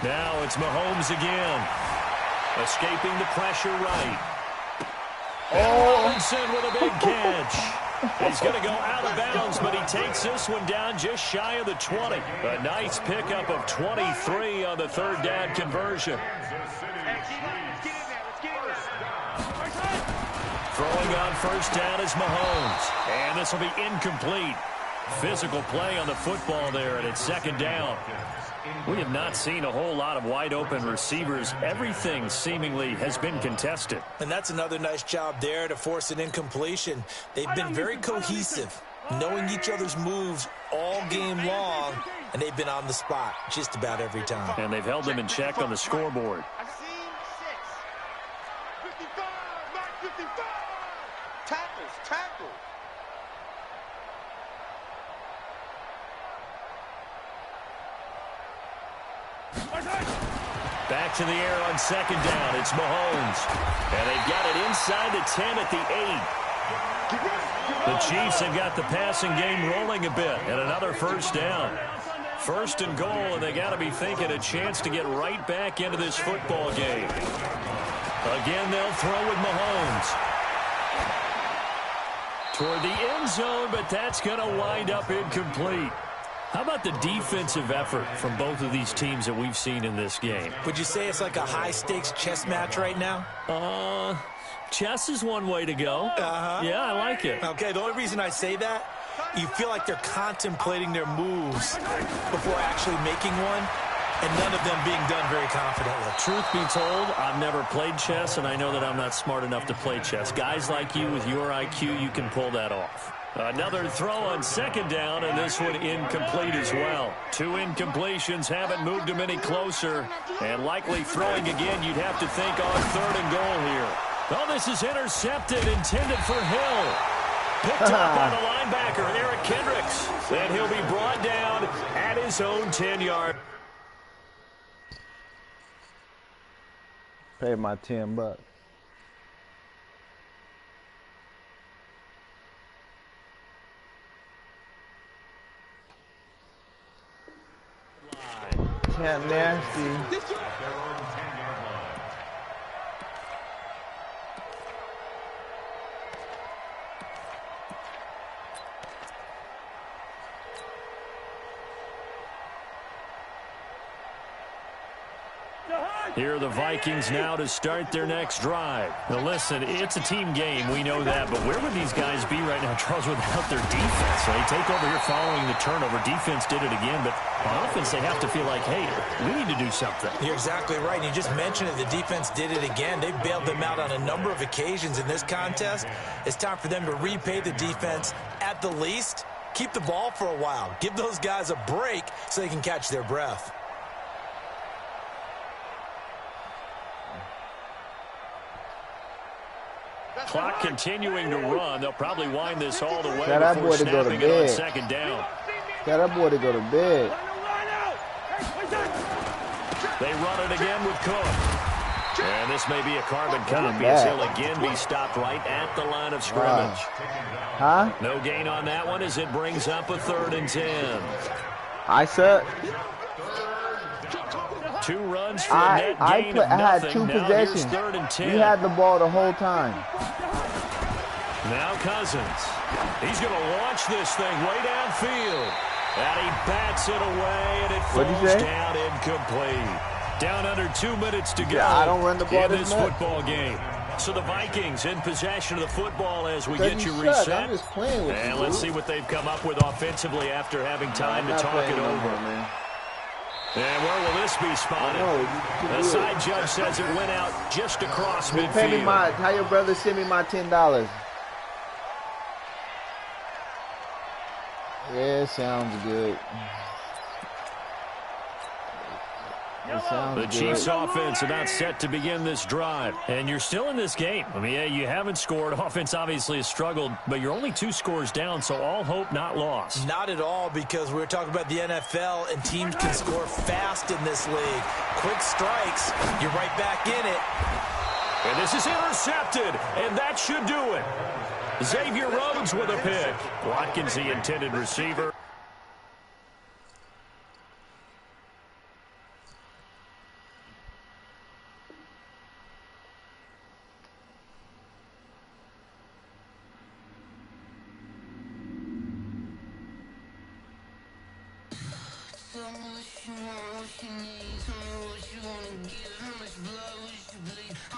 Now it's Mahomes again. Escaping the pressure right. Robinson with a big catch. He's going to go out of bounds, but he takes this one down just shy of the 20. A nice pickup of 23 on the 3rd down conversion. Throwing on 1st down is Mahomes. And this will be incomplete. Physical play on the football there, and it's 2nd down. We have not seen a whole lot of wide-open receivers. Everything seemingly has been contested. And that's another nice job there to force an incompletion. They've been very cohesive, knowing each other's moves all game long, and they've been on the spot just about every time. And they've held them in check on the scoreboard. I've seen 6. 55, Mike, 55. Tackles. Back to the air on second down. It's Mahomes. And they've got it inside the 10 at the 8. The Chiefs have got the passing game rolling a bit. And another first down. First and goal, and they got to be thinking a chance to get right back into this football game. Again, they'll throw with Mahomes. Toward the end zone, but that's going to wind up incomplete. How about the defensive effort from both of these teams that we've seen in this game? Would you say it's like a high-stakes chess match right now? Chess is one way to go. Yeah, I like it. Okay, the only reason I say that, you feel like they're contemplating their moves before actually making one, and none of them being done very confidently. Truth be told, I've never played chess, and I know that I'm not smart enough to play chess. Guys like you with your IQ, you can pull that off. Another throw on second down, and this one incomplete as well. 2 incompletions haven't moved him any closer, and likely throwing again, you'd have to think on third and goal here. Oh, this is intercepted, intended for Hill. Picked up by the linebacker, Eric Kendricks. And he'll be brought down at his own 10-yard. Pay my $10. Damn nasty. Here are the Vikings now to start their next drive. Now listen, it's a team game, we know that, but where would these guys be right now, Charles, without their defense? They take over here following the turnover. Defense did it again, but on offense they have to feel like, hey, we need to do something. You're exactly right. You just mentioned it. The defense did it again. They bailed them out on a number of occasions in this contest. It's time for them to repay the defense at the least. Keep the ball for a while. Give those guys a break so they can catch their breath. Clock continuing to run. They'll probably wind this all the way Tell that before boy to go to snapping it on bed. second down. Tell that boy to go to bed. They run it again with Cook. And this may be a carbon copy back. as he'll again be stopped right at the line of scrimmage. Huh? No gain on that one as it brings up a 3rd and 10. I said 2 runs for a net gain of I had nothing. 2 Now here's possessions. 3rd and 10. We had the ball the whole time. Now Cousins. He's going to launch this thing way downfield. And he bats it away, and it falls down incomplete. Down under 2 minutes to go I don't run the ball in this much. football game. So the Vikings in possession of the football as we get you reset. I'm just playing with And you, let's dude. see what they've come up with offensively after having time to talk it over. Man. And where will this be spotted? The side judge says it went out just across midfield. Pay me how your brother send me my $10? Yeah, it sounds good. The Chiefs offense about set to begin this drive. And you're still in this game. I mean, yeah, you haven't scored. Offense obviously has struggled, but you're only 2 scores down, so all hope not lost. Not at all, because we're talking about the NFL, and teams can score fast in this league. Quick strikes, you're right back in it. And this is intercepted, and that should do it. Xavier Rhodes with a pick. Watkins, the intended receiver.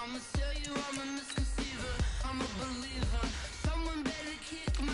I'ma tell you I'm a misconceiver, I'm a believer. Someone better kick my